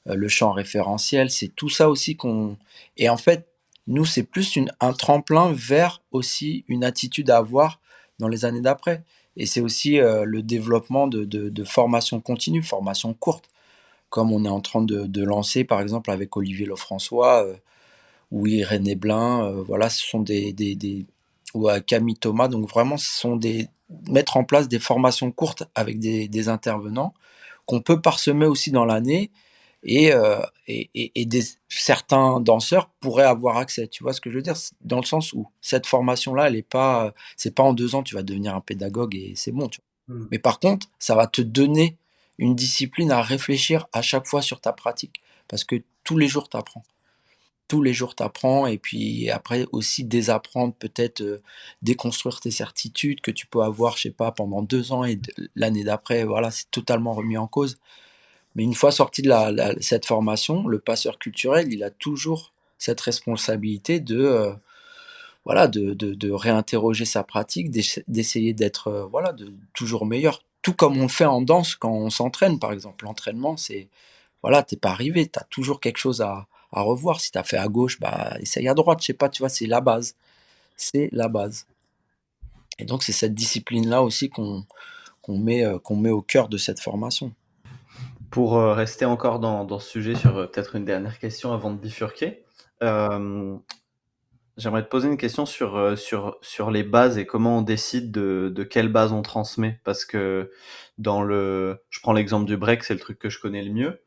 le champ référentiel, c'est tout ça aussi qu'on et en fait, nous, c'est plus un tremplin vers aussi une attitude à avoir dans les années d'après et c'est aussi, le développement de formation continue, formation courte, comme on est en train de lancer, par exemple, avec Olivier Lefrançois, ou Irénée Blin, voilà, ce sont des ou Camille Thomas, donc vraiment, ce sont des mettre en place des formations courtes avec des intervenants qu'on peut parsemer aussi dans l'année et certains danseurs pourraient avoir accès. Tu vois ce que je veux dire? Dans le sens où cette formation-là, elle est pas, c'est pas en 2 ans, tu vas devenir un pédagogue et c'est bon, tu vois? Mm. Mais par contre, ça va te donner une discipline à réfléchir à chaque fois sur ta pratique parce que tous les jours, tu apprends. Tous les jours, tu apprends et puis après aussi désapprendre peut-être, déconstruire tes certitudes que tu peux avoir, je sais pas, pendant 2 ans et l'année d'après, voilà, c'est totalement remis en cause. Mais une fois sorti de cette formation, le passeur culturel, il a toujours cette responsabilité voilà, de réinterroger sa pratique, d'essayer d'être voilà, toujours meilleur. Tout comme on le fait en danse quand on s'entraîne, par exemple. L'entraînement, c'est voilà, t'es pas arrivé, tu as toujours quelque chose à revoir. Si tu as fait à gauche, bah, essaye à droite, je sais pas, tu vois, c'est la base. C'est la base. Et donc, c'est cette discipline-là aussi qu'on met au cœur de cette formation. Pour rester encore dans ce sujet sur peut-être une dernière question avant de bifurquer, j'aimerais te poser une question sur les bases et comment on décide de quelle base on transmet. Parce que je prends l'exemple du break, c'est le truc que je connais le mieux.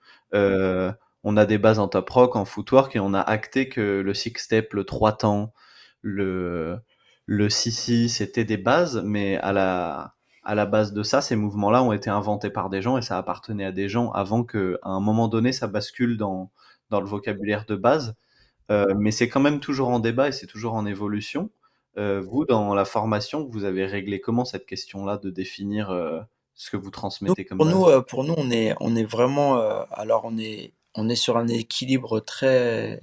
On a des bases en top rock, en footwork, et on a acté que le six step, le 3 temps, le 6-6, c'était des bases, mais à la base de ça, ces mouvements-là ont été inventés par des gens et ça appartenait à des gens avant qu'à un moment donné, ça bascule dans le vocabulaire de base. Mais c'est quand même toujours en débat et c'est toujours en évolution. Vous, dans la formation, vous avez réglé comment cette question-là de définir ce que vous transmettez comme base? Pour nous, on est vraiment, alors on est sur un équilibre très,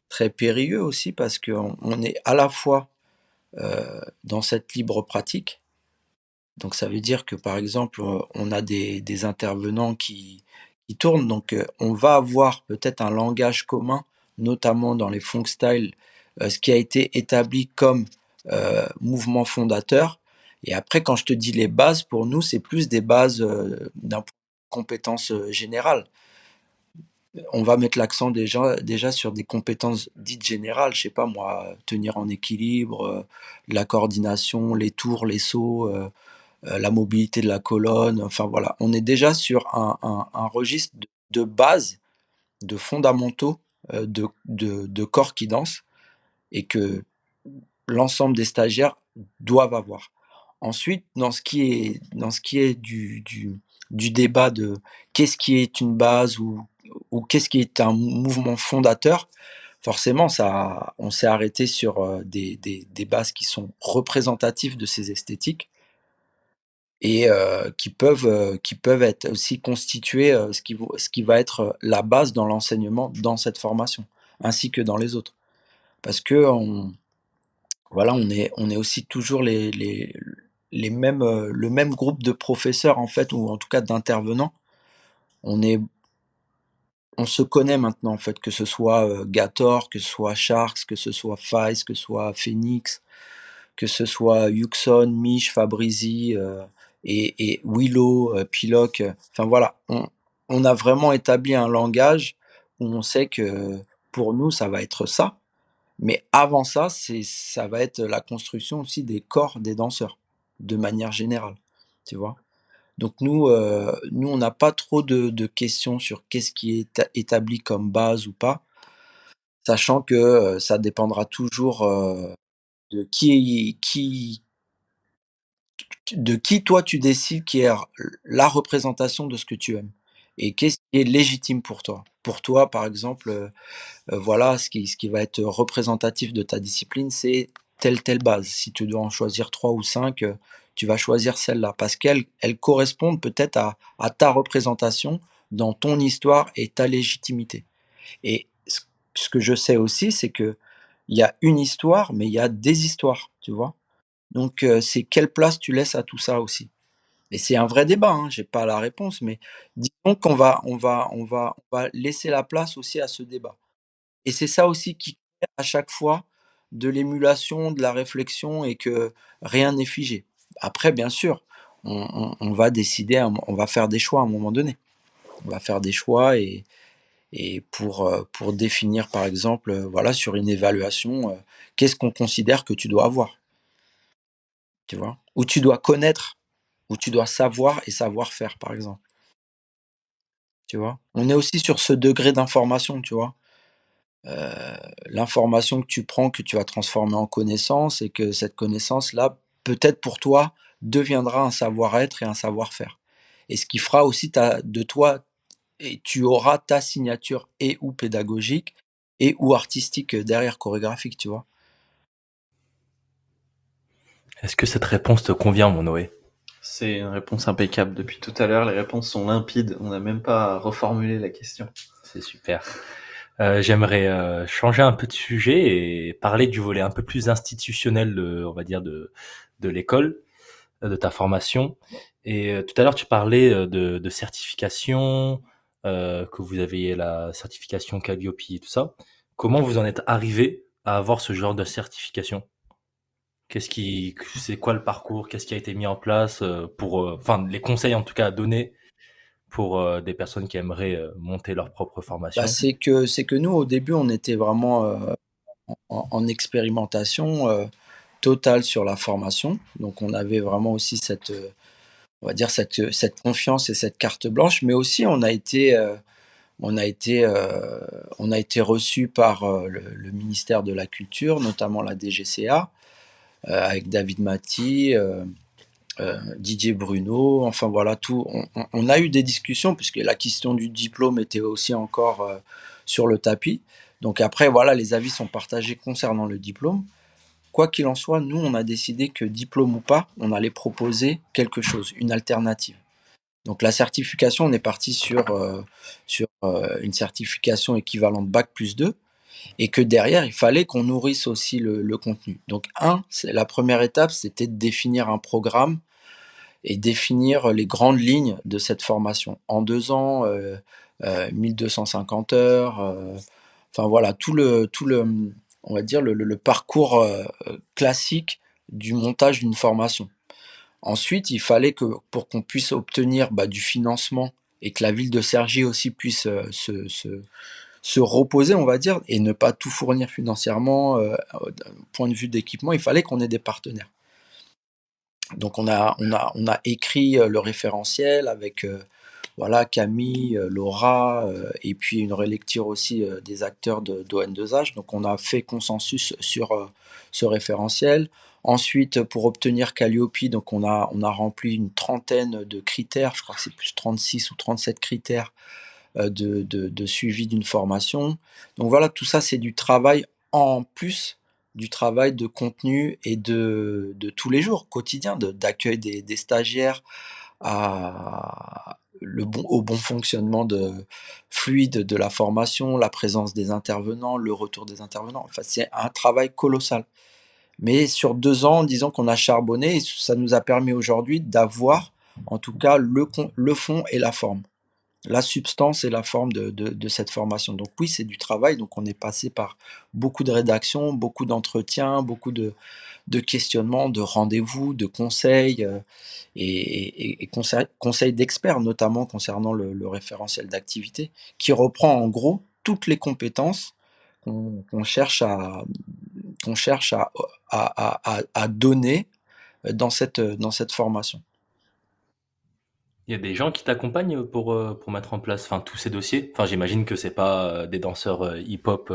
très périlleux aussi parce qu'on est à la fois dans cette libre pratique. Donc ça veut dire que par exemple, on a des intervenants qui tournent, donc on va avoir peut-être un langage commun, notamment dans les funk style, ce qui a été établi comme mouvement fondateur. Et après, quand je te dis les bases, pour nous, c'est plus des bases d'un point de vue compétences générales. On va mettre l'accent déjà sur des compétences dites générales, je sais pas moi, tenir en équilibre, la coordination, les tours, les sauts, la mobilité de la colonne, enfin voilà. On est déjà sur un registre de base, de fondamentaux de corps qui dansent et que l'ensemble des stagiaires doivent avoir. Ensuite, dans ce qui est du débat de qu'est-ce qui est une base ou qu'est-ce qui est un mouvement fondateur, forcément, on s'est arrêté sur des bases qui sont représentatives de ces esthétiques et qui peuvent être aussi constituer ce qui va être la base dans l'enseignement dans cette formation, ainsi que dans les autres. Parce que voilà, on est aussi toujours les mêmes, le même groupe de professeurs en fait, ou en tout cas d'intervenants. On est on se connaît maintenant en fait, que ce soit, Gator, que ce soit Sharks, que ce soit Feist, que ce soit Phoenix, que ce soit Yuxon, Mich, Fabrizi, et Willow, Piloc, enfin voilà. On a vraiment établi un langage où on sait que pour nous, ça va être ça. Mais avant ça, ça va être la construction aussi des corps des danseurs, de manière générale, tu vois? Donc nous, on n'a pas trop de questions sur qu'est-ce qui est établi comme base ou pas, sachant que, ça dépendra toujours, de qui toi tu décides qui est la représentation de ce que tu aimes et qu'est-ce qui est légitime pour toi. Pour toi, par exemple, voilà, ce qui va être représentatif de ta discipline, c'est telle base. Si tu dois en choisir 3 ou 5, tu vas choisir celle-là parce qu'elles correspondent peut-être à ta représentation dans ton histoire et ta légitimité. Et ce que je sais aussi, c'est qu'il y a une histoire, mais il y a des histoires, tu vois? Donc c'est quelle place tu laisses à tout ça aussi? Et c'est un vrai débat, hein, j'ai pas la réponse, mais disons qu'on on va laisser la place aussi à ce débat. Et c'est ça aussi qui crée à chaque fois de l'émulation, de la réflexion et que rien n'est figé. Après, bien sûr, on va décider, on va faire des choix à un moment donné. On va faire des choix et pour définir, par exemple, voilà, sur une évaluation, qu'est-ce qu'on considère que tu dois avoir, tu vois? Ou tu dois connaître, ou tu dois savoir et savoir faire, par exemple, tu vois? On est aussi sur ce degré d'information, tu vois? L'information que tu prends, que tu vas transformer en connaissance et que cette connaissance-là, peut-être pour toi, deviendra un savoir-être et un savoir-faire. Et ce qui fera aussi de toi et tu auras ta signature et ou pédagogique et ou artistique, derrière, chorégraphique, tu vois? Est-ce que cette réponse te convient, mon Noé? C'est une réponse impeccable. Depuis tout à l'heure, les réponses sont limpides. On n'a même pas à reformuler la question. C'est super. J'aimerais changer un peu de sujet et parler du volet un peu plus institutionnel, on va dire, de l'école, de ta formation. Et tout à l'heure, tu parlais de certification, que vous aviez la certification Calliope et tout ça. Comment vous en êtes arrivé à avoir ce genre de certification? C'est quoi le parcours? Qu'est-ce qui a été mis en place pour, enfin, les conseils en tout cas à donner pour des personnes qui aimeraient monter leur propre Bah, formation? c'est que nous, au début, on était vraiment en expérimentation totale sur la formation. Donc, on avait vraiment aussi on va dire cette confiance et cette carte blanche, mais aussi on a été, on a été reçu par le ministère de la Culture, notamment la DGCA, avec David Maty, Didier Bruno, enfin voilà, tout. On a eu des discussions, puisque la question du diplôme était aussi encore sur le tapis. Donc après, voilà, les avis sont partagés concernant le diplôme. Quoi qu'il en soit, nous, on a décidé que diplôme ou pas, on allait proposer quelque chose, une alternative. Donc la certification, on est parti sur une certification équivalente Bac plus 2, et que derrière, il fallait qu'on nourrisse aussi le contenu. Donc la première étape, c'était de définir un programme et définir les grandes lignes de cette formation. En 2 ans, 1250 heures, enfin voilà, on va dire le parcours classique du montage d'une formation. Ensuite, il fallait que pour qu'on puisse obtenir du financement et que la ville de Cergy aussi puisse se reposer, on va dire, et ne pas tout fournir financièrement, d'un point de vue d'équipement, il fallait qu'on ait des partenaires. Donc on a écrit le référentiel avec voilà, Camille, Laura, et puis une relecture aussi des acteurs d'ON2H. Donc on a fait consensus sur ce référentiel. Ensuite, pour obtenir Calliope, donc on a rempli une trentaine de critères, je crois que c'est plus 36 ou 37 critères de suivi d'une formation. Donc voilà, tout ça, c'est du travail en plus du travail de contenu et de tous les jours, quotidien, d'accueil des stagiaires au bon fonctionnement fluide de la formation, la présence des intervenants, le retour des intervenants. Enfin, c'est un travail colossal. Mais sur 2 ans, disons qu'on a charbonné, et ça nous a permis aujourd'hui d'avoir, en tout cas, le fond et la forme, la substance et la forme de cette formation. Donc oui, c'est du travail. Donc on est passé par beaucoup de rédactions, beaucoup d'entretiens, beaucoup de questionnements, de rendez-vous, de conseils et conseils d'experts, notamment concernant le référentiel d'activité, qui reprend en gros toutes les compétences qu'on cherche qu'on cherche à donner dans cette formation. Il y a des gens qui t'accompagnent pour mettre en place, enfin, tous ces dossiers. Enfin, j'imagine que c'est pas des danseurs hip-hop.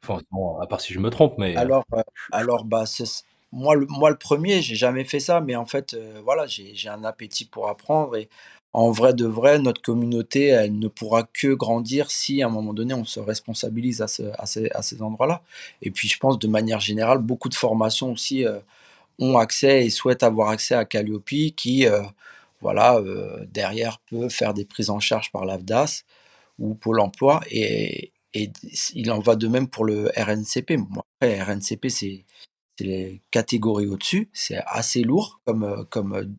Enfin, bon, à part si je me trompe, mais Alors, moi le premier, j'ai jamais fait ça, mais en fait, voilà, j'ai un appétit pour apprendre, et en vrai de vrai, notre communauté, elle ne pourra que grandir si à un moment donné, on se responsabilise à ces endroits-là. Et puis je pense de manière générale, beaucoup de formations aussi, ont accès et souhaitent avoir accès à Calliope qui, voilà, derrière peut faire des prises en charge par l'AFDAS ou Pôle emploi, et il en va de même pour le RNCP. Bon, après, RNCP, c'est les catégories au-dessus, c'est assez lourd comme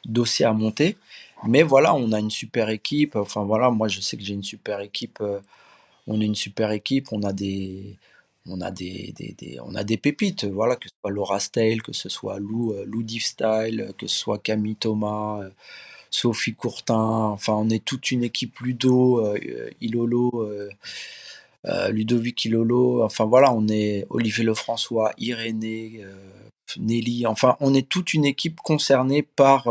dossier à monter. Mais voilà, on a une super équipe. Enfin voilà, moi je sais que j'ai une super équipe. On est une super équipe. On a des pépites. Voilà, que ce soit Laura Stale, que ce soit Lou Div Style, que ce soit Camille Thomas, Sophie Courtin, enfin on est toute une équipe Ludo, Ilolo, Ludovic Ilolo, enfin voilà, on est Olivier Lefrançois, Irénée, Nelly, enfin on est toute une équipe concernée par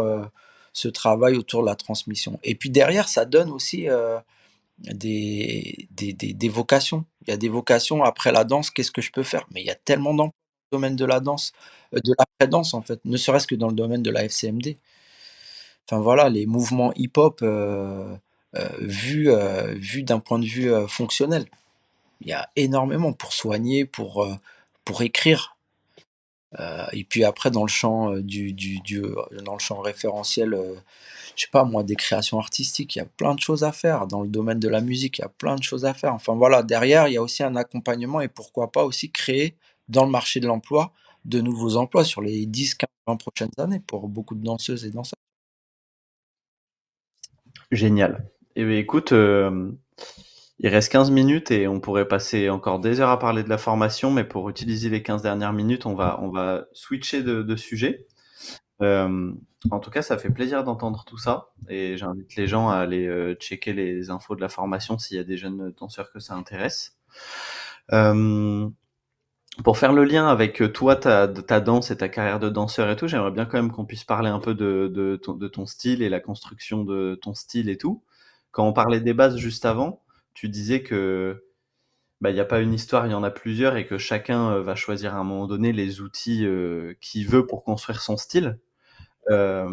ce travail autour de la transmission. Et puis derrière, ça donne aussi des vocations. Il y a des vocations après la danse, qu'est-ce que je peux faire? Mais il y a tellement d'emplois dans le domaine de la danse, de l'après-danse en fait, ne serait-ce que dans le domaine de la FCMD. Enfin voilà, les mouvements hip-hop vus d'un point de vue fonctionnel. Il y a énormément pour soigner, pour écrire. Et puis après, dans le champ dans le champ référentiel, je sais pas moi, des créations artistiques, il y a plein de choses à faire. Dans le domaine de la musique, il y a plein de choses à faire. Enfin voilà, derrière, il y a aussi un accompagnement et pourquoi pas aussi créer dans le marché de l'emploi de nouveaux emplois sur les 10, 15, 20 prochaines années pour beaucoup de danseuses et danseurs. Génial. Eh bien, écoute, il reste 15 minutes et on pourrait passer encore des heures à parler de la formation, mais pour utiliser les 15 dernières minutes, on va switcher de sujet. En tout cas, ça fait plaisir d'entendre tout ça et j'invite les gens à aller checker les infos de la formation s'il y a des jeunes danseurs que ça intéresse. Pour faire le lien avec toi, ta danse et ta carrière de danseur et tout, j'aimerais bien quand même qu'on puisse parler un peu de ton style et la construction de ton style et tout. Quand on parlait des bases juste avant, tu disais que il n'y a pas une histoire, il y en a plusieurs et que chacun va choisir à un moment donné les outils qu'il veut pour construire son style. Euh,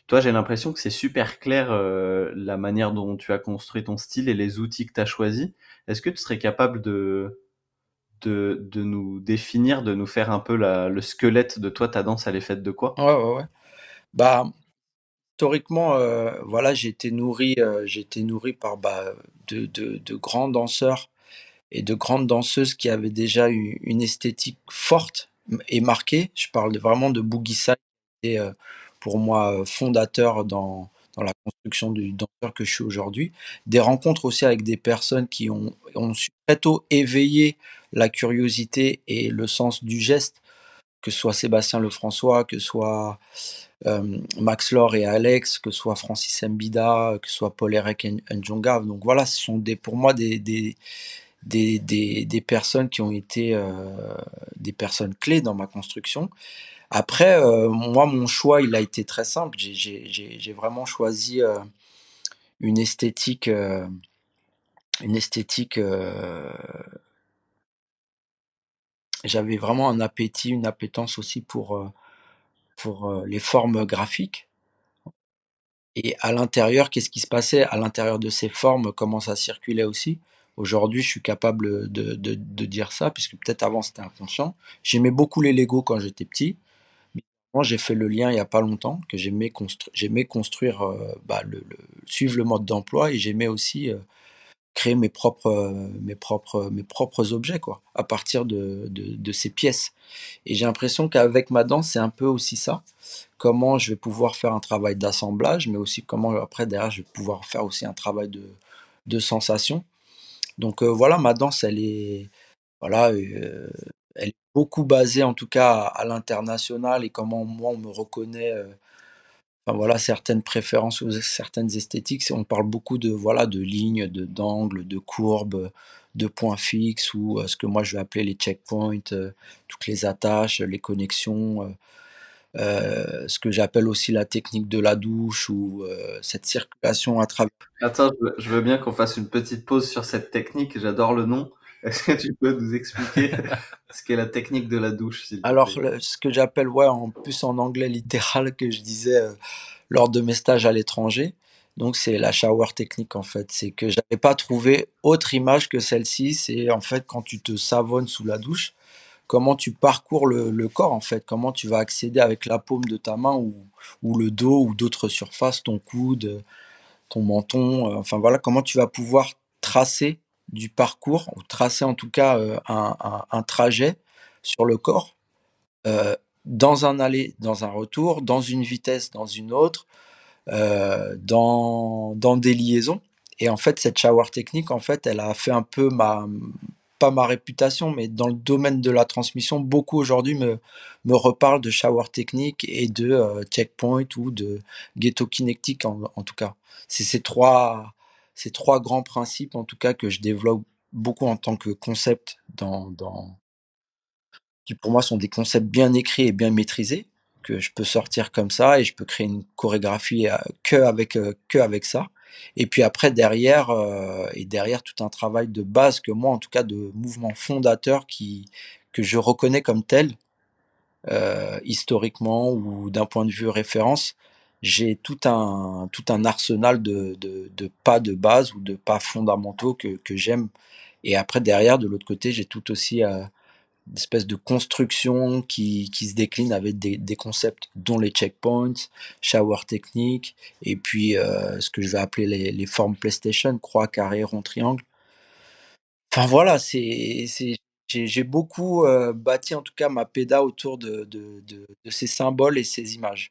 Toi, j'ai l'impression que c'est super clair la manière dont tu as construit ton style et les outils que tu as choisis. Est-ce que tu serais capable de nous définir, de nous faire un peu le squelette de toi, ta danse, elle est faite de quoi? Ouais, ouais, ouais. Bah, historiquement, voilà, j'ai été nourri par, de grands danseurs et de grandes danseuses qui avaient déjà eu une esthétique forte et marquée. Je parle vraiment de Boogie Style et pour moi, fondateur dans la construction du danseur que je suis aujourd'hui. Des rencontres aussi avec des personnes qui ont su très tôt éveiller la curiosité et le sens du geste, que ce soit Sébastien Lefrançois, que ce soit, Max Lore et Alex, que ce soit Francis Mbida, que ce soit Paul-Eric Njonga. Donc voilà, ce sont pour moi des personnes qui ont été des personnes clés dans ma construction. Après, moi, mon choix, il a été très simple. J'ai vraiment choisi une esthétique, une esthétique. J'avais vraiment un appétit, une appétence aussi pour les formes graphiques. Et à l'intérieur, qu'est-ce qui se passait à l'intérieur de ces formes, comment ça circulait aussi. Aujourd'hui, je suis capable de dire ça, puisque peut-être avant c'était inconscient. J'aimais beaucoup les Lego quand j'étais petit. Moi, j'ai fait le lien il y a pas longtemps que j'aimais construire, suivre le mode d'emploi et j'aimais aussi créer mes propres objets quoi, à partir de ces pièces. Et j'ai l'impression qu'avec ma danse, c'est un peu aussi ça. Comment je vais pouvoir faire un travail d'assemblage, mais aussi comment après derrière je vais pouvoir faire aussi un travail de sensation. Donc voilà, ma danse, voilà, elle est beaucoup basée en tout cas à l'international et comment moi on me reconnaît, enfin voilà, certaines préférences ou certaines esthétiques, on parle beaucoup de voilà, de lignes, d'angles, de courbes, de points fixes ou ce que moi je vais appeler les checkpoints, toutes les attaches, les connexions, ce que j'appelle aussi la technique de la douche ou cette circulation à travers. Attends, je veux bien qu'on fasse une petite pause sur cette technique. J'adore le nom. Est-ce que tu peux nous expliquer ce qu'est la technique de la douche, s'il te Alors plaît? ce que j'appelle, ouais, en plus en anglais littéral que je disais, lors de mes stages à l'étranger, donc c'est la shower technique en fait. C'est que j'avais pas trouvé autre image que celle-ci. C'est en fait quand tu te savonnes sous la douche, comment tu parcours le corps en fait, comment tu vas accéder avec la paume de ta main ou le dos ou d'autres surfaces, ton coude, ton menton, enfin voilà, comment tu vas pouvoir tracer du parcours ou tracer en tout cas, un trajet sur le corps, dans un aller, dans un retour, dans une vitesse, dans une autre, dans des liaisons. Et en fait, cette shower technique, en fait, elle a fait un peu pas ma réputation, mais dans le domaine de la transmission, beaucoup aujourd'hui me reparlent de shower technique et de checkpoint ou de ghetto kinétique en tout cas. C'est ces trois grands principes en tout cas que je développe beaucoup en tant que concept qui pour moi sont des concepts bien écrits et bien maîtrisés, que je peux sortir comme ça et je peux créer une chorégraphie, que avec ça. Et puis après derrière tout un travail de base que moi en tout cas de mouvement fondateur que je reconnais comme tel, historiquement ou d'un point de vue référence. J'ai tout un arsenal de pas de base ou de pas fondamentaux que j'aime et après derrière de l'autre côté, j'ai tout aussi, d'espèce de construction qui se décline avec des concepts dont les checkpoints, shower technique, et puis ce que je vais appeler les formes PlayStation, croix, carré, rond, triangle. Enfin voilà, j'ai beaucoup bâti en tout cas ma péda autour de ces symboles et ces images,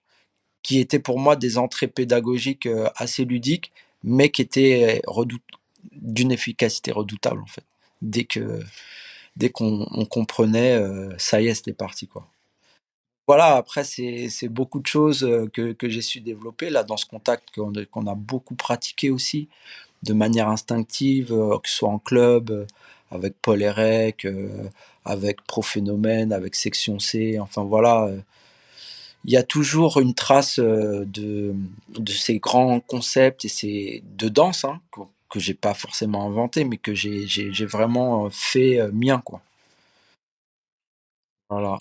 qui étaient pour moi des entrées pédagogiques assez ludiques, mais qui étaient d'une efficacité redoutable en fait. Dès que Dès qu'on comprenait, ça y est, c'était parti, quoi. Voilà, après c'est beaucoup de choses, que j'ai su développer là dans ce contact qu'on a beaucoup pratiqué aussi, de manière instinctive, que ce soit en club, avec Paul Érec, avec Prophénomène, avec Section C, enfin voilà, il y a toujours une trace, de ces grands concepts et ces de danse, hein, que j'ai pas forcément inventé, mais que j'ai vraiment, fait, mien, quoi. Voilà.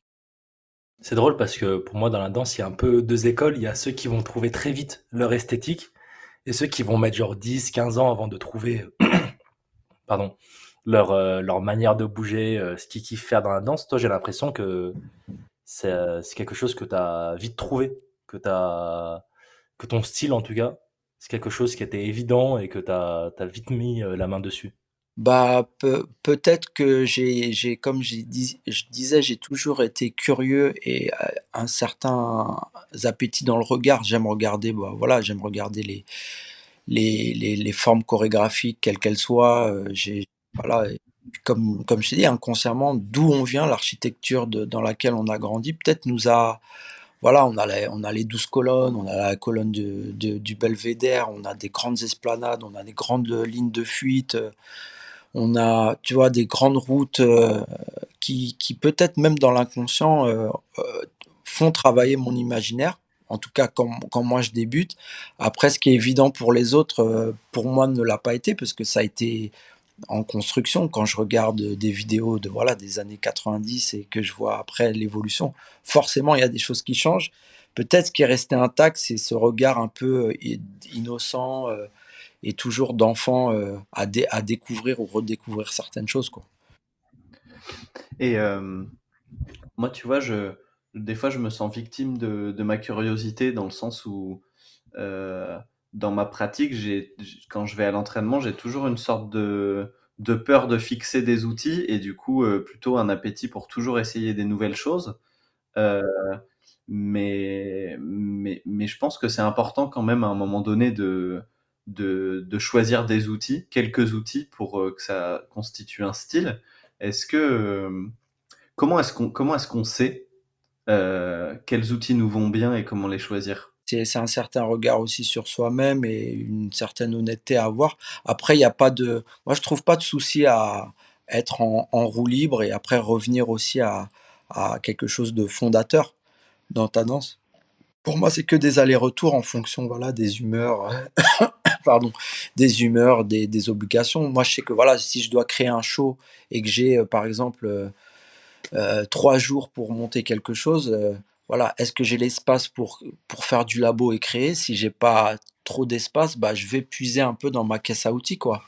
C'est drôle parce que pour moi, dans la danse, il y a un peu deux écoles. Il y a ceux qui vont trouver très vite leur esthétique et ceux qui vont mettre genre 10, 15 ans avant de trouver, pardon, leur manière de bouger, ce qu'ils kiffent faire dans la danse. Toi, j'ai l'impression que c'est quelque chose que tu as vite trouvé, que ton style en tout cas, c'est quelque chose qui était évident et que tu as vite mis la main dessus. Bah, peut-être que comme je disais, j'ai toujours été curieux et un certain appétit dans le regard. J'aime regarder, bah, voilà, j'aime regarder les formes chorégraphiques, quelles qu'elles soient, voilà, et comme je t'ai dit, inconsciemment, d'où on vient, l'architecture dans laquelle on a grandi, peut-être nous a voilà, on a les 12 colonnes, on a la colonne du Belvédère, on a des grandes esplanades, on a des grandes lignes de fuite, on a, tu vois, des grandes routes, qui peut-être même dans l'inconscient, font travailler mon imaginaire. En tout cas, quand moi je débute. Après, ce qui est évident pour les autres, pour moi ne l'a pas été parce que ça a été en construction. Quand je regarde des vidéos de voilà des années 90 et que je vois après l'évolution, forcément il y a des choses qui changent. Peut-être ce qui est resté intact, c'est ce regard un peu innocent, et toujours d'enfant, à découvrir ou redécouvrir certaines choses, quoi. Et moi, tu vois, des fois, je me sens victime de ma curiosité dans le sens où, euh, dans ma pratique, quand je vais à l'entraînement, j'ai toujours une sorte de peur de fixer des outils et du coup, plutôt un appétit pour toujours essayer des nouvelles choses. Euh, mais je pense que c'est important quand même à un moment donné de choisir des outils, quelques outils pour que ça constitue un style. Est-ce que, comment est-ce qu'on sait quels outils nous vont bien et comment les choisir? C'est un certain regard aussi sur soi-même et une certaine honnêteté à avoir. Après, il y a pas de moi, je trouve pas de souci à être en roue libre et après revenir aussi à quelque chose de fondateur dans ta danse. Pour moi, c'est que des allers-retours en fonction, voilà, des humeurs, pardon, des obligations. Moi, je sais que, voilà, si je dois créer un show et que j'ai, par exemple, 3 jours pour monter quelque chose, voilà. Est-ce que j'ai l'espace pour faire du labo et créer? Si j'ai pas trop d'espace, bah, je vais puiser un peu dans ma caisse à outils, quoi.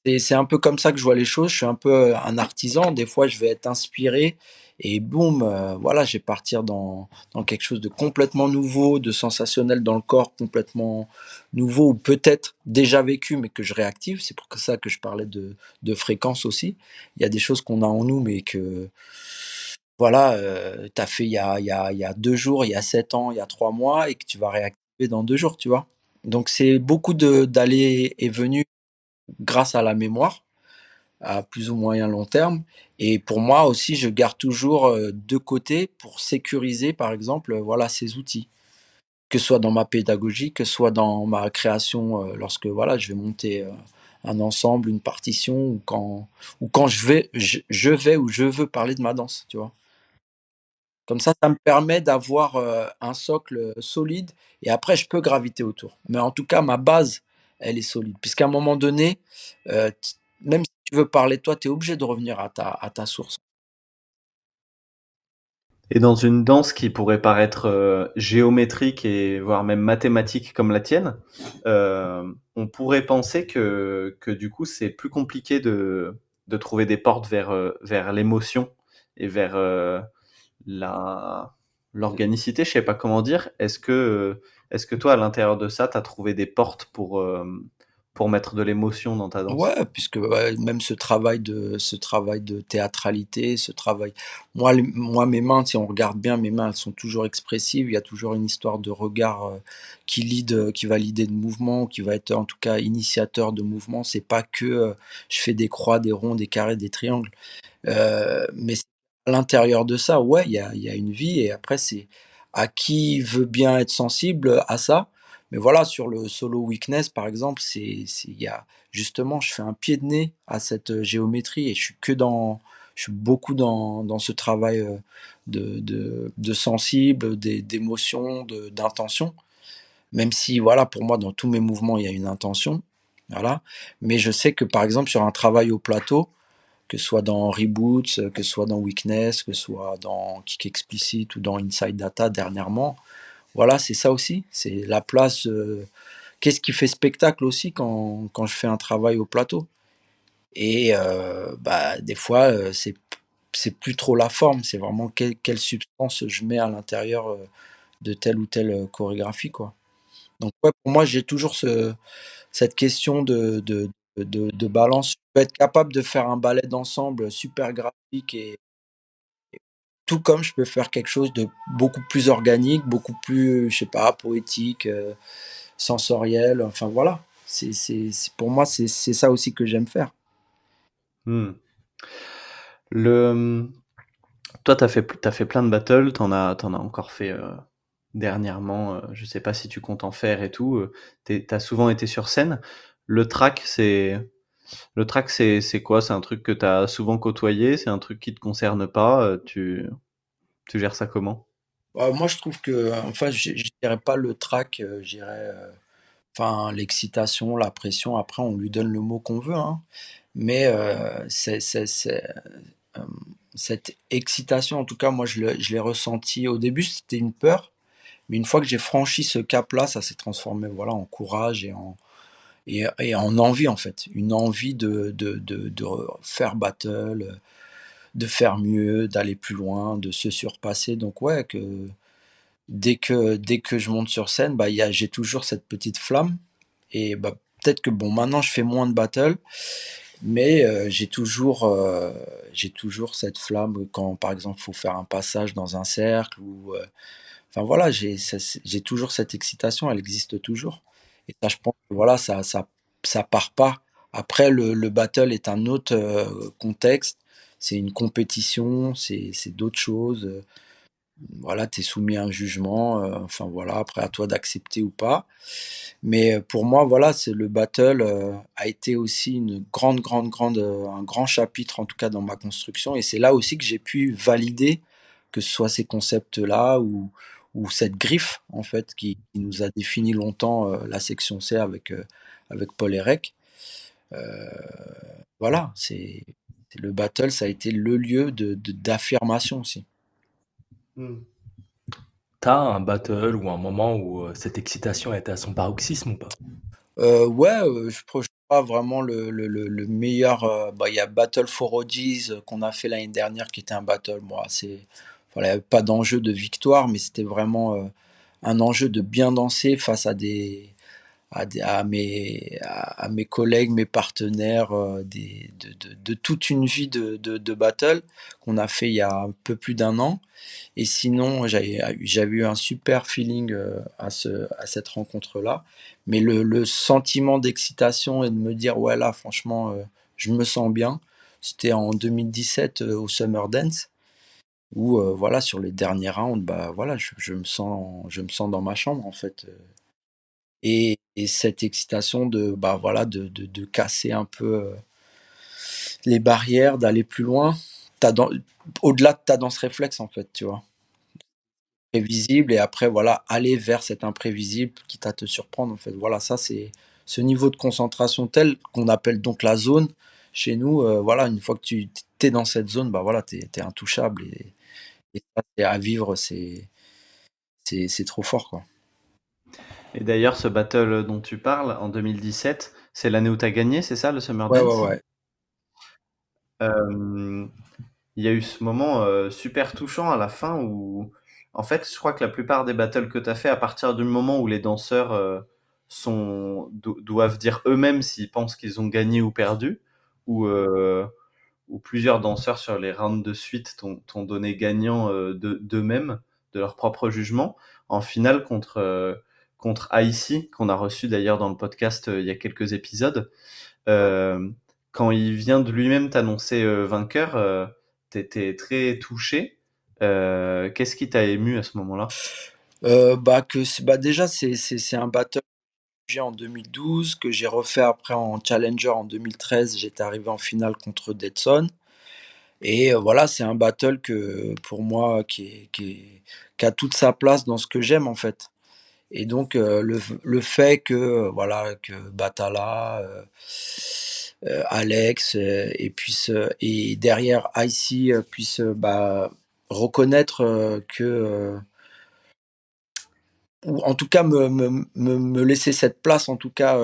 Et c'est un peu comme ça que je vois les choses. Je suis un peu, un artisan. Des fois, je vais être inspiré et boum, voilà, je vais partir dans quelque chose de complètement nouveau, de sensationnel dans le corps, complètement nouveau ou peut-être déjà vécu, mais que je réactive. C'est pour ça que je parlais de fréquence aussi. Il y a des choses qu'on a en nous, mais que voilà, tu as fait il y a 2 jours, il y a 7 ans, il y a 3 mois et que tu vas réactiver dans 2 jours, tu vois? Donc c'est beaucoup d'allées et venues grâce à la mémoire, à plus ou moyen long terme et pour moi aussi, je garde toujours, de côté pour sécuriser, par exemple, voilà, ces outils. Que ce soit dans ma pédagogie, que ce soit dans ma création, lorsque, voilà, je vais monter, un ensemble, une partition ou quand je vais ou je veux parler de ma danse, tu vois? Comme ça me permet d'avoir, un socle, solide et après je peux graviter autour. Mais en tout cas, ma base, elle est solide. Puisqu'à un moment donné, même si tu veux parler de toi, tu es obligé de revenir à ta source. Et dans une danse qui pourrait paraître géométrique et voire même mathématique comme la tienne, on pourrait penser que du coup c'est plus compliqué de trouver des portes vers l'émotion et vers l'organicité, je sais pas comment dire. Est-ce que toi, à l'intérieur de ça, tu as trouvé des portes pour mettre de l'émotion dans ta danse? Ouais, puisque ouais, même ce travail de théâtralité, ce travail, moi mes mains, si on regarde bien, mes mains elles sont toujours expressives. Il y a toujours une histoire de regard qui va leader de mouvement, qui va être en tout cas initiateur de mouvement. C'est pas que je fais des croix, des ronds, des carrés, des triangles. Mais à l'intérieur de ça, ouais, il y a une vie et après c'est à qui veut bien être sensible à ça. Mais voilà, sur le solo weakness, par exemple, il y a justement, je fais un pied de nez à cette, géométrie et je suis beaucoup dans ce travail, de sensible, d'émotion, d'intention. Même si voilà, pour moi, dans tous mes mouvements, il y a une intention, voilà. Mais je sais que, par exemple, sur un travail au plateau, que ce soit dans Reboots, que ce soit dans Weakness, que ce soit dans Kick Explicit ou dans Inside Data dernièrement. Voilà, c'est ça aussi. C'est la place. Qu'est-ce qui fait spectacle aussi quand je fais un travail au plateau? Et bah, des fois, c'est plus trop la forme, c'est vraiment quelle substance je mets à l'intérieur de telle ou telle chorégraphie, quoi. Donc, ouais, pour moi, j'ai toujours cette question de balance. Je peux être capable de faire un ballet d'ensemble super graphique et tout comme je peux faire quelque chose de beaucoup plus organique, beaucoup plus, je sais pas, poétique, sensoriel, enfin voilà. Pour moi, c'est ça aussi que j'aime faire. Hmm. Le, Toi, t'as fait plein de battles, t'en as encore fait dernièrement. Je sais pas si tu comptes en faire et tout. T'as souvent été sur scène. Le track, c'est quoi? C'est un truc que t'as souvent côtoyé? C'est un truc qui te concerne pas? Tu gères ça comment? Moi, je trouve que, enfin, je dirais pas le trac, je dirais, enfin, l'excitation, la pression, après, on lui donne le mot qu'on veut, hein. Mais hem, cette excitation, en tout cas, moi, je l'ai ressentie. Au début, c'était une peur, mais une fois que j'ai franchi ce cap-là, ça s'est transformé, voilà, en courage et en envie, en fait. Une envie de faire battle, de faire mieux, d'aller plus loin, de se surpasser. Donc ouais, que dès que je monte sur scène, bah, j'ai toujours cette petite flamme et bah, peut-être que bon, maintenant je fais moins de battle, mais j'ai toujours cette flamme quand, par exemple, il faut faire un passage dans un cercle ou enfin voilà, j'ai toujours cette excitation, elle existe toujours et ça, je pense que voilà, ça part pas. Après le battle est un autre, contexte, c'est une compétition, c'est d'autres choses, voilà, tu es soumis à un jugement, enfin voilà, après à toi d'accepter ou pas. Mais, pour moi, voilà, c'est le battle, a été aussi une grande, grande, grande, un grand chapitre en tout cas dans ma construction et c'est là aussi que j'ai pu valider, que ce soit ces concepts-là ou cette griffe en fait qui nous a défini longtemps, la section C avec Paul Hérec. Heu, voilà, c'est le battle, ça a été le lieu d'affirmation aussi. Hmm. T'as un battle ou un moment où cette excitation était à son paroxysme ou pas? Ouais, je crois vraiment le meilleur, bah, il y a Battle for Rhodes, qu'on a fait l'année dernière qui était un battle, bon assez voilà, il y avait pas d'enjeu de victoire, mais c'était vraiment, un enjeu de bien danser face à mes collègues, mes partenaires, de toute une vie de battle qu'on a fait il y a un peu plus d'un an et sinon, j'avais eu un super feeling, à cette rencontre-là. Mais le sentiment d'excitation et de me dire: «Ouais, là, franchement, je me sens bien», c'était en 2017, au Summer Dance où, voilà, sur les derniers rounds, bah, voilà, je me sens dans ma chambre, en fait, et cette excitation de, bah, voilà, de casser un peu, les barrières, d'aller plus loin. Tu dans Au-delà de ta danse réflexe, en fait, tu vois? Prévisible et après voilà, aller vers cet imprévisible quitte à te surprendre en fait. Voilà, ça c'est ce niveau de concentration tel qu'on appelle donc la zone. Chez nous, voilà, une fois que tu es dans cette zone, bah voilà, tu es intouchable et ça c'est à vivre, c'est trop fort, quoi. Et d'ailleurs, ce battle dont tu parles, en 2017, c'est l'année où tu as gagné, c'est ça, le Summer Ouais, ouais, Dance? ouais. Euh, il y a eu ce moment super touchant à la fin où, en fait, je crois que la plupart des battles que tu as fait, à partir du moment où les danseurs doivent dire eux-mêmes s'ils pensent qu'ils ont gagné ou perdu, ou où plusieurs danseurs sur les rounds de suite t'ont donné gagnant d'eux-mêmes, de leur propre jugement. En finale contre Icy, qu'on a reçu d'ailleurs dans le podcast il y a quelques épisodes, euh, quand il vient de lui-même t'annoncer vainqueur, t'étais très touché. Qu'est-ce qui t'a ému à ce moment-là? Déjà, c'est un battle que j'ai en 2012, que j'ai refait après en Challenger en 2013. J'étais arrivé en finale contre Deadson. Et voilà, c'est un battle que pour moi qui a toute sa place dans ce que j'aime en fait. Et donc le fait que voilà que Batala, Alex et derrière Icy puisse reconnaître que ou en tout cas me laisser cette place en tout cas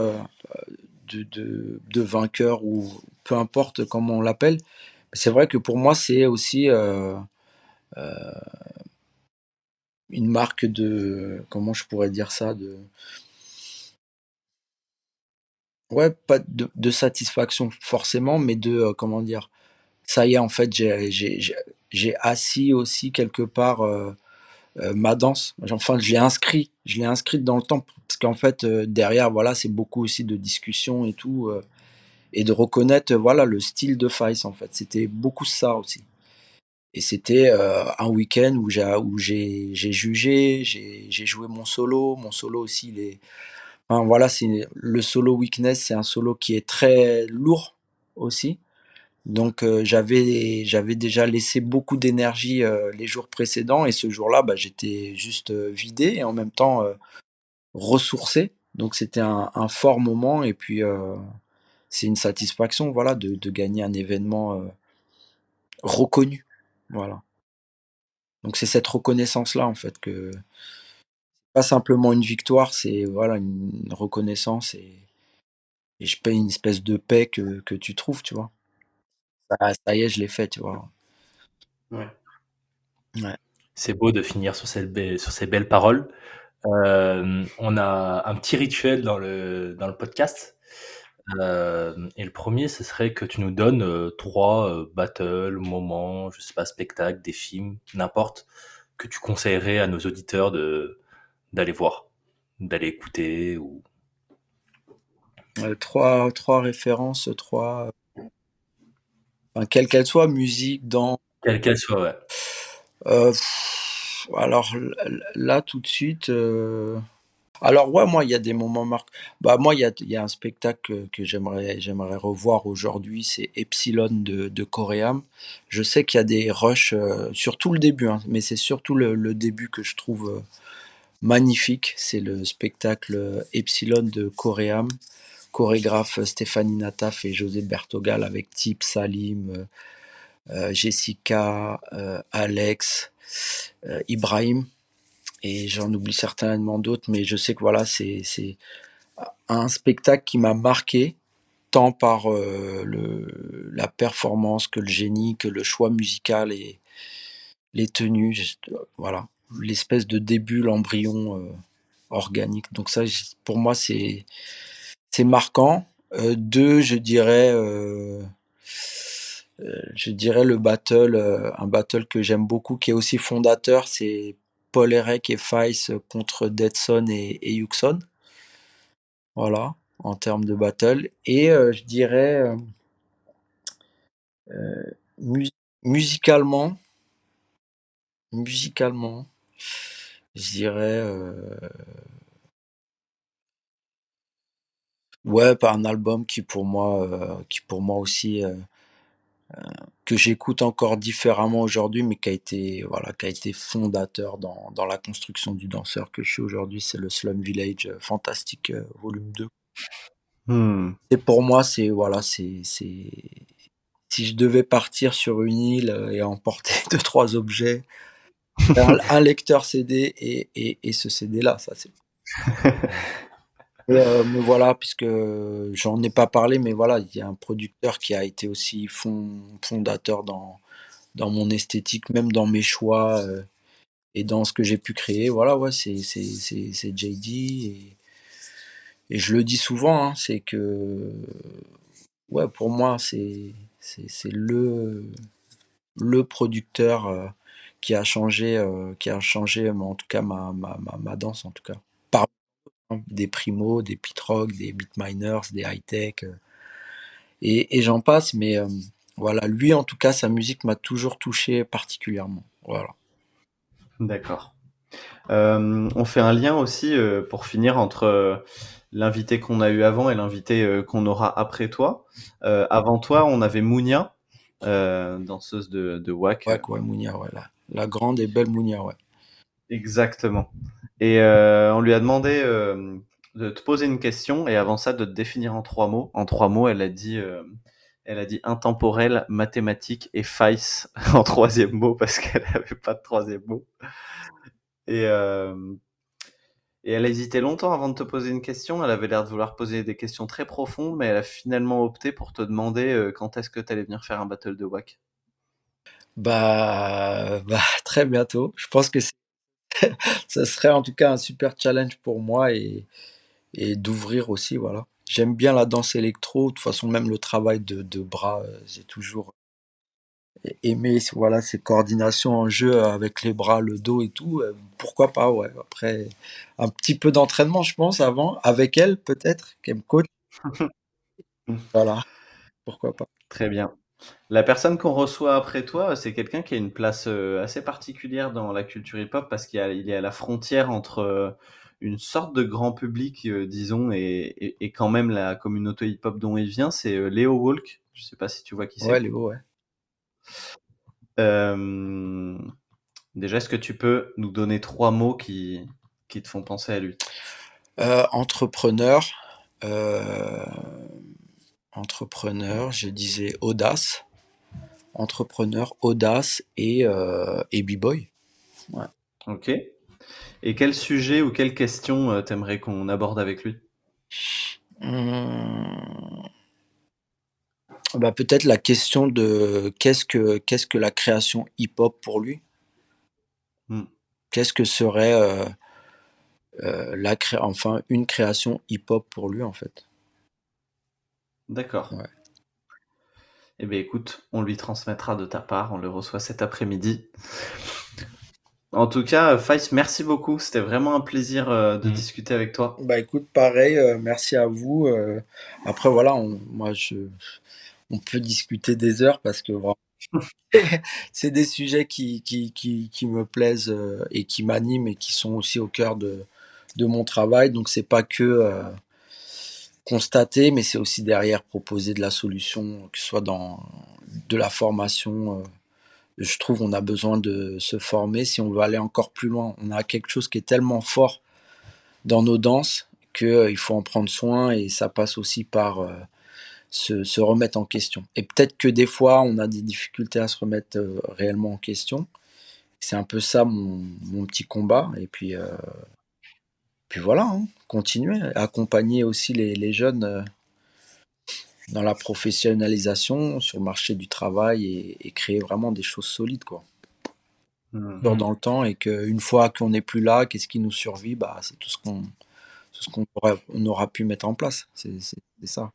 de vainqueur ou peu importe comment on l'appelle. C'est vrai que pour moi c'est aussi une marque de comment je pourrais dire ça de ouais pas de satisfaction forcément mais de comment dire ça y est en fait j'ai assis aussi quelque part ma danse enfin je l'ai inscrite dans le temps parce qu'en fait derrière voilà c'est beaucoup aussi de discussions et tout et de reconnaître voilà le style de Fice en fait c'était beaucoup ça aussi et c'était un week-end où j'ai jugé j'ai joué mon solo aussi il est enfin, voilà, c'est le solo Weakness, c'est un solo qui est très lourd aussi. Donc j'avais déjà laissé beaucoup d'énergie, les jours précédents et ce jour-là, j'étais juste, vidé et en même temps, ressourcé. Donc c'était un fort moment et puis, c'est une satisfaction, voilà, de gagner un événement, reconnu. Voilà. Donc c'est cette reconnaissance-là, en fait, que pas simplement une victoire, c'est voilà, une reconnaissance et je paye une espèce de paix que tu trouves, tu vois? Ça y est, je l'ai fait, tu vois? Ouais. Ouais. C'est beau de finir sur sur ces belles paroles. On a un petit rituel dans le podcast. Et le premier, ce serait que tu nous donnes trois battles, moments, je sais pas, spectacles, des films, n'importe, que tu conseillerais à nos auditeurs d'aller voir, d'aller écouter ou 3 références, 3 enfin, quelle qu'elle soit, musique, dans quelle qu'elle soit, ouais. heu, alors là, tout de suite, alors ouais, moi, il y a des moments moi, il y a un spectacle que j'aimerais revoir aujourd'hui, c'est Epsilon de Coréam. Je sais qu'il y a des rushs, surtout le début, hein, mais c'est surtout le début que je trouve, magnifique. C'est le spectacle, Epsilon de Coréam, chorégraphe Stéphanie Nataf et José Bertogal avec Tip, Salim, Jessica, Alex, Ibrahim et j'en oublie certainement d'autres, mais je sais que voilà, c'est un spectacle qui m'a marqué, tant par la performance que le génie, que le choix musical et les tenues, voilà, l'espèce de début, l'embryon organique. Donc ça, pour moi, c'est marquant. 2, je dirais un battle que j'aime beaucoup, qui est aussi fondateur, c'est Paul Erec et Fice contre Deadson et Yuxon. Voilà, en termes de battle. Et je dirais mus- musicalement, musicalement, je dirais ouais, pas un album qui pour moi aussi que j'écoute encore différemment aujourd'hui, mais qui a été, voilà, qui a été fondateur dans la construction du danseur que je suis aujourd'hui, c'est le Slum Village Fantastique volume 2. Hmm. Et pour moi, voilà, si je devais partir sur une île et emporter deux, trois objets, un lecteur CD et ce CD-là, ça c'est. Mais voilà, puisque j'en ai pas parlé, mais voilà, il y a un producteur qui a été aussi fondateur dans mon esthétique, même dans mes choix et dans ce que j'ai pu créer. Voilà, ouais, c'est JD. Et je le dis souvent, hein, c'est que, ouais, pour moi, c'est le producteur qui a changé, en tout cas, ma danse, en tout cas. Par des Primo, des Pete Rock, des Beatminers, des High-Tech, et j'en passe, mais voilà, lui, en tout cas, sa musique m'a toujours touché particulièrement. Voilà. D'accord. On fait un lien aussi, pour finir, entre l'invité qu'on a eu avant et l'invité qu'on aura après toi. Avant toi, on avait Mounia, danseuse de WAC. Ouais, quoi, Mounia, ouais, la grande et belle Mounia, ouais. Exactement. Et on lui a demandé de te poser une question et avant ça de te définir en 3 mots. En 3 mots, elle a dit intemporel, mathématique et Face en 3e mot parce qu'elle avait pas de 3e mot. Et, euh, et elle a hésité longtemps avant de te poser une question. Elle avait l'air de vouloir poser des questions très profondes, mais elle a finalement opté pour te demander quand est-ce que tu allais venir faire un battle de WAC. Bah, très bientôt. Je pense que ça serait en tout cas un super challenge pour moi et d'ouvrir aussi, voilà. J'aime bien la danse électro, de toute façon même le travail de bras, j'ai toujours aimé, voilà, ces coordinations en jeu avec les bras, le dos et tout, pourquoi pas, ouais. Après, un petit peu d'entraînement, je pense, avant, avec elle peut-être, qu'elle me coach, voilà, pourquoi pas. Très bien. La personne qu'on reçoit après toi, c'est quelqu'un qui a une place assez particulière dans la culture hip-hop parce il est à la frontière entre une sorte de grand public, disons, et quand même la communauté hip-hop dont il vient, c'est Léo Walk. Je sais pas si tu vois qui Ouais, c'est. Léo, ouais. Euh, Déjà, est-ce que tu peux nous donner 3 mots qui te font penser à lui? Entrepreneur, euh, entrepreneur, je disais audace. Entrepreneur, audace et b-boy. Ouais. Ok. Et quel sujet ou quelle question t'aimerais qu'on aborde avec lui? Hum, Bah, peut-être la question de qu'est-ce que la création hip-hop pour lui? Hmm, Qu'est-ce que serait enfin une création hip-hop pour lui en fait? d'accord. Ouais. Eh bien, écoute, on lui transmettra de ta part, on le reçoit cet après-midi. En tout cas, Faïs, merci beaucoup. C'était vraiment un plaisir de Mm. discuter avec toi. Bah écoute, pareil, merci à vous. Après voilà, on peut discuter des heures parce que vraiment, c'est des sujets qui me plaisent et qui m'animent et qui sont aussi au cœur de mon travail. Donc c'est pas que constater, mais c'est aussi derrière proposer de la solution, que ce soit dans de la formation. Je trouve on a besoin de se former si on veut aller encore plus loin. On a quelque chose qui est tellement fort dans nos danses que il faut en prendre soin et ça passe aussi par se remettre en question. Et peut-être que des fois on a des difficultés à se remettre réellement en question. C'est un peu ça mon petit combat. Et puis voilà, hein, continuer, accompagner aussi les jeunes dans la professionnalisation sur le marché du travail et créer vraiment des choses solides, quoi. Hmm. Dans le temps et qu'une fois qu'on n'est plus là, qu'est-ce qui nous survit? Bah, c'est tout ce qu'on on aura pu mettre en place. C'est ça.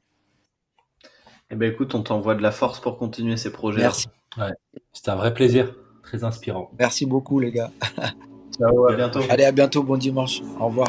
Eh bien, écoute, on t'envoie de la force pour continuer ces projets-là. Merci. Ouais. C'était un vrai plaisir. Très inspirant. Merci beaucoup, les gars. Ciao, à bientôt. Allez, à bientôt. Bon dimanche. Au revoir.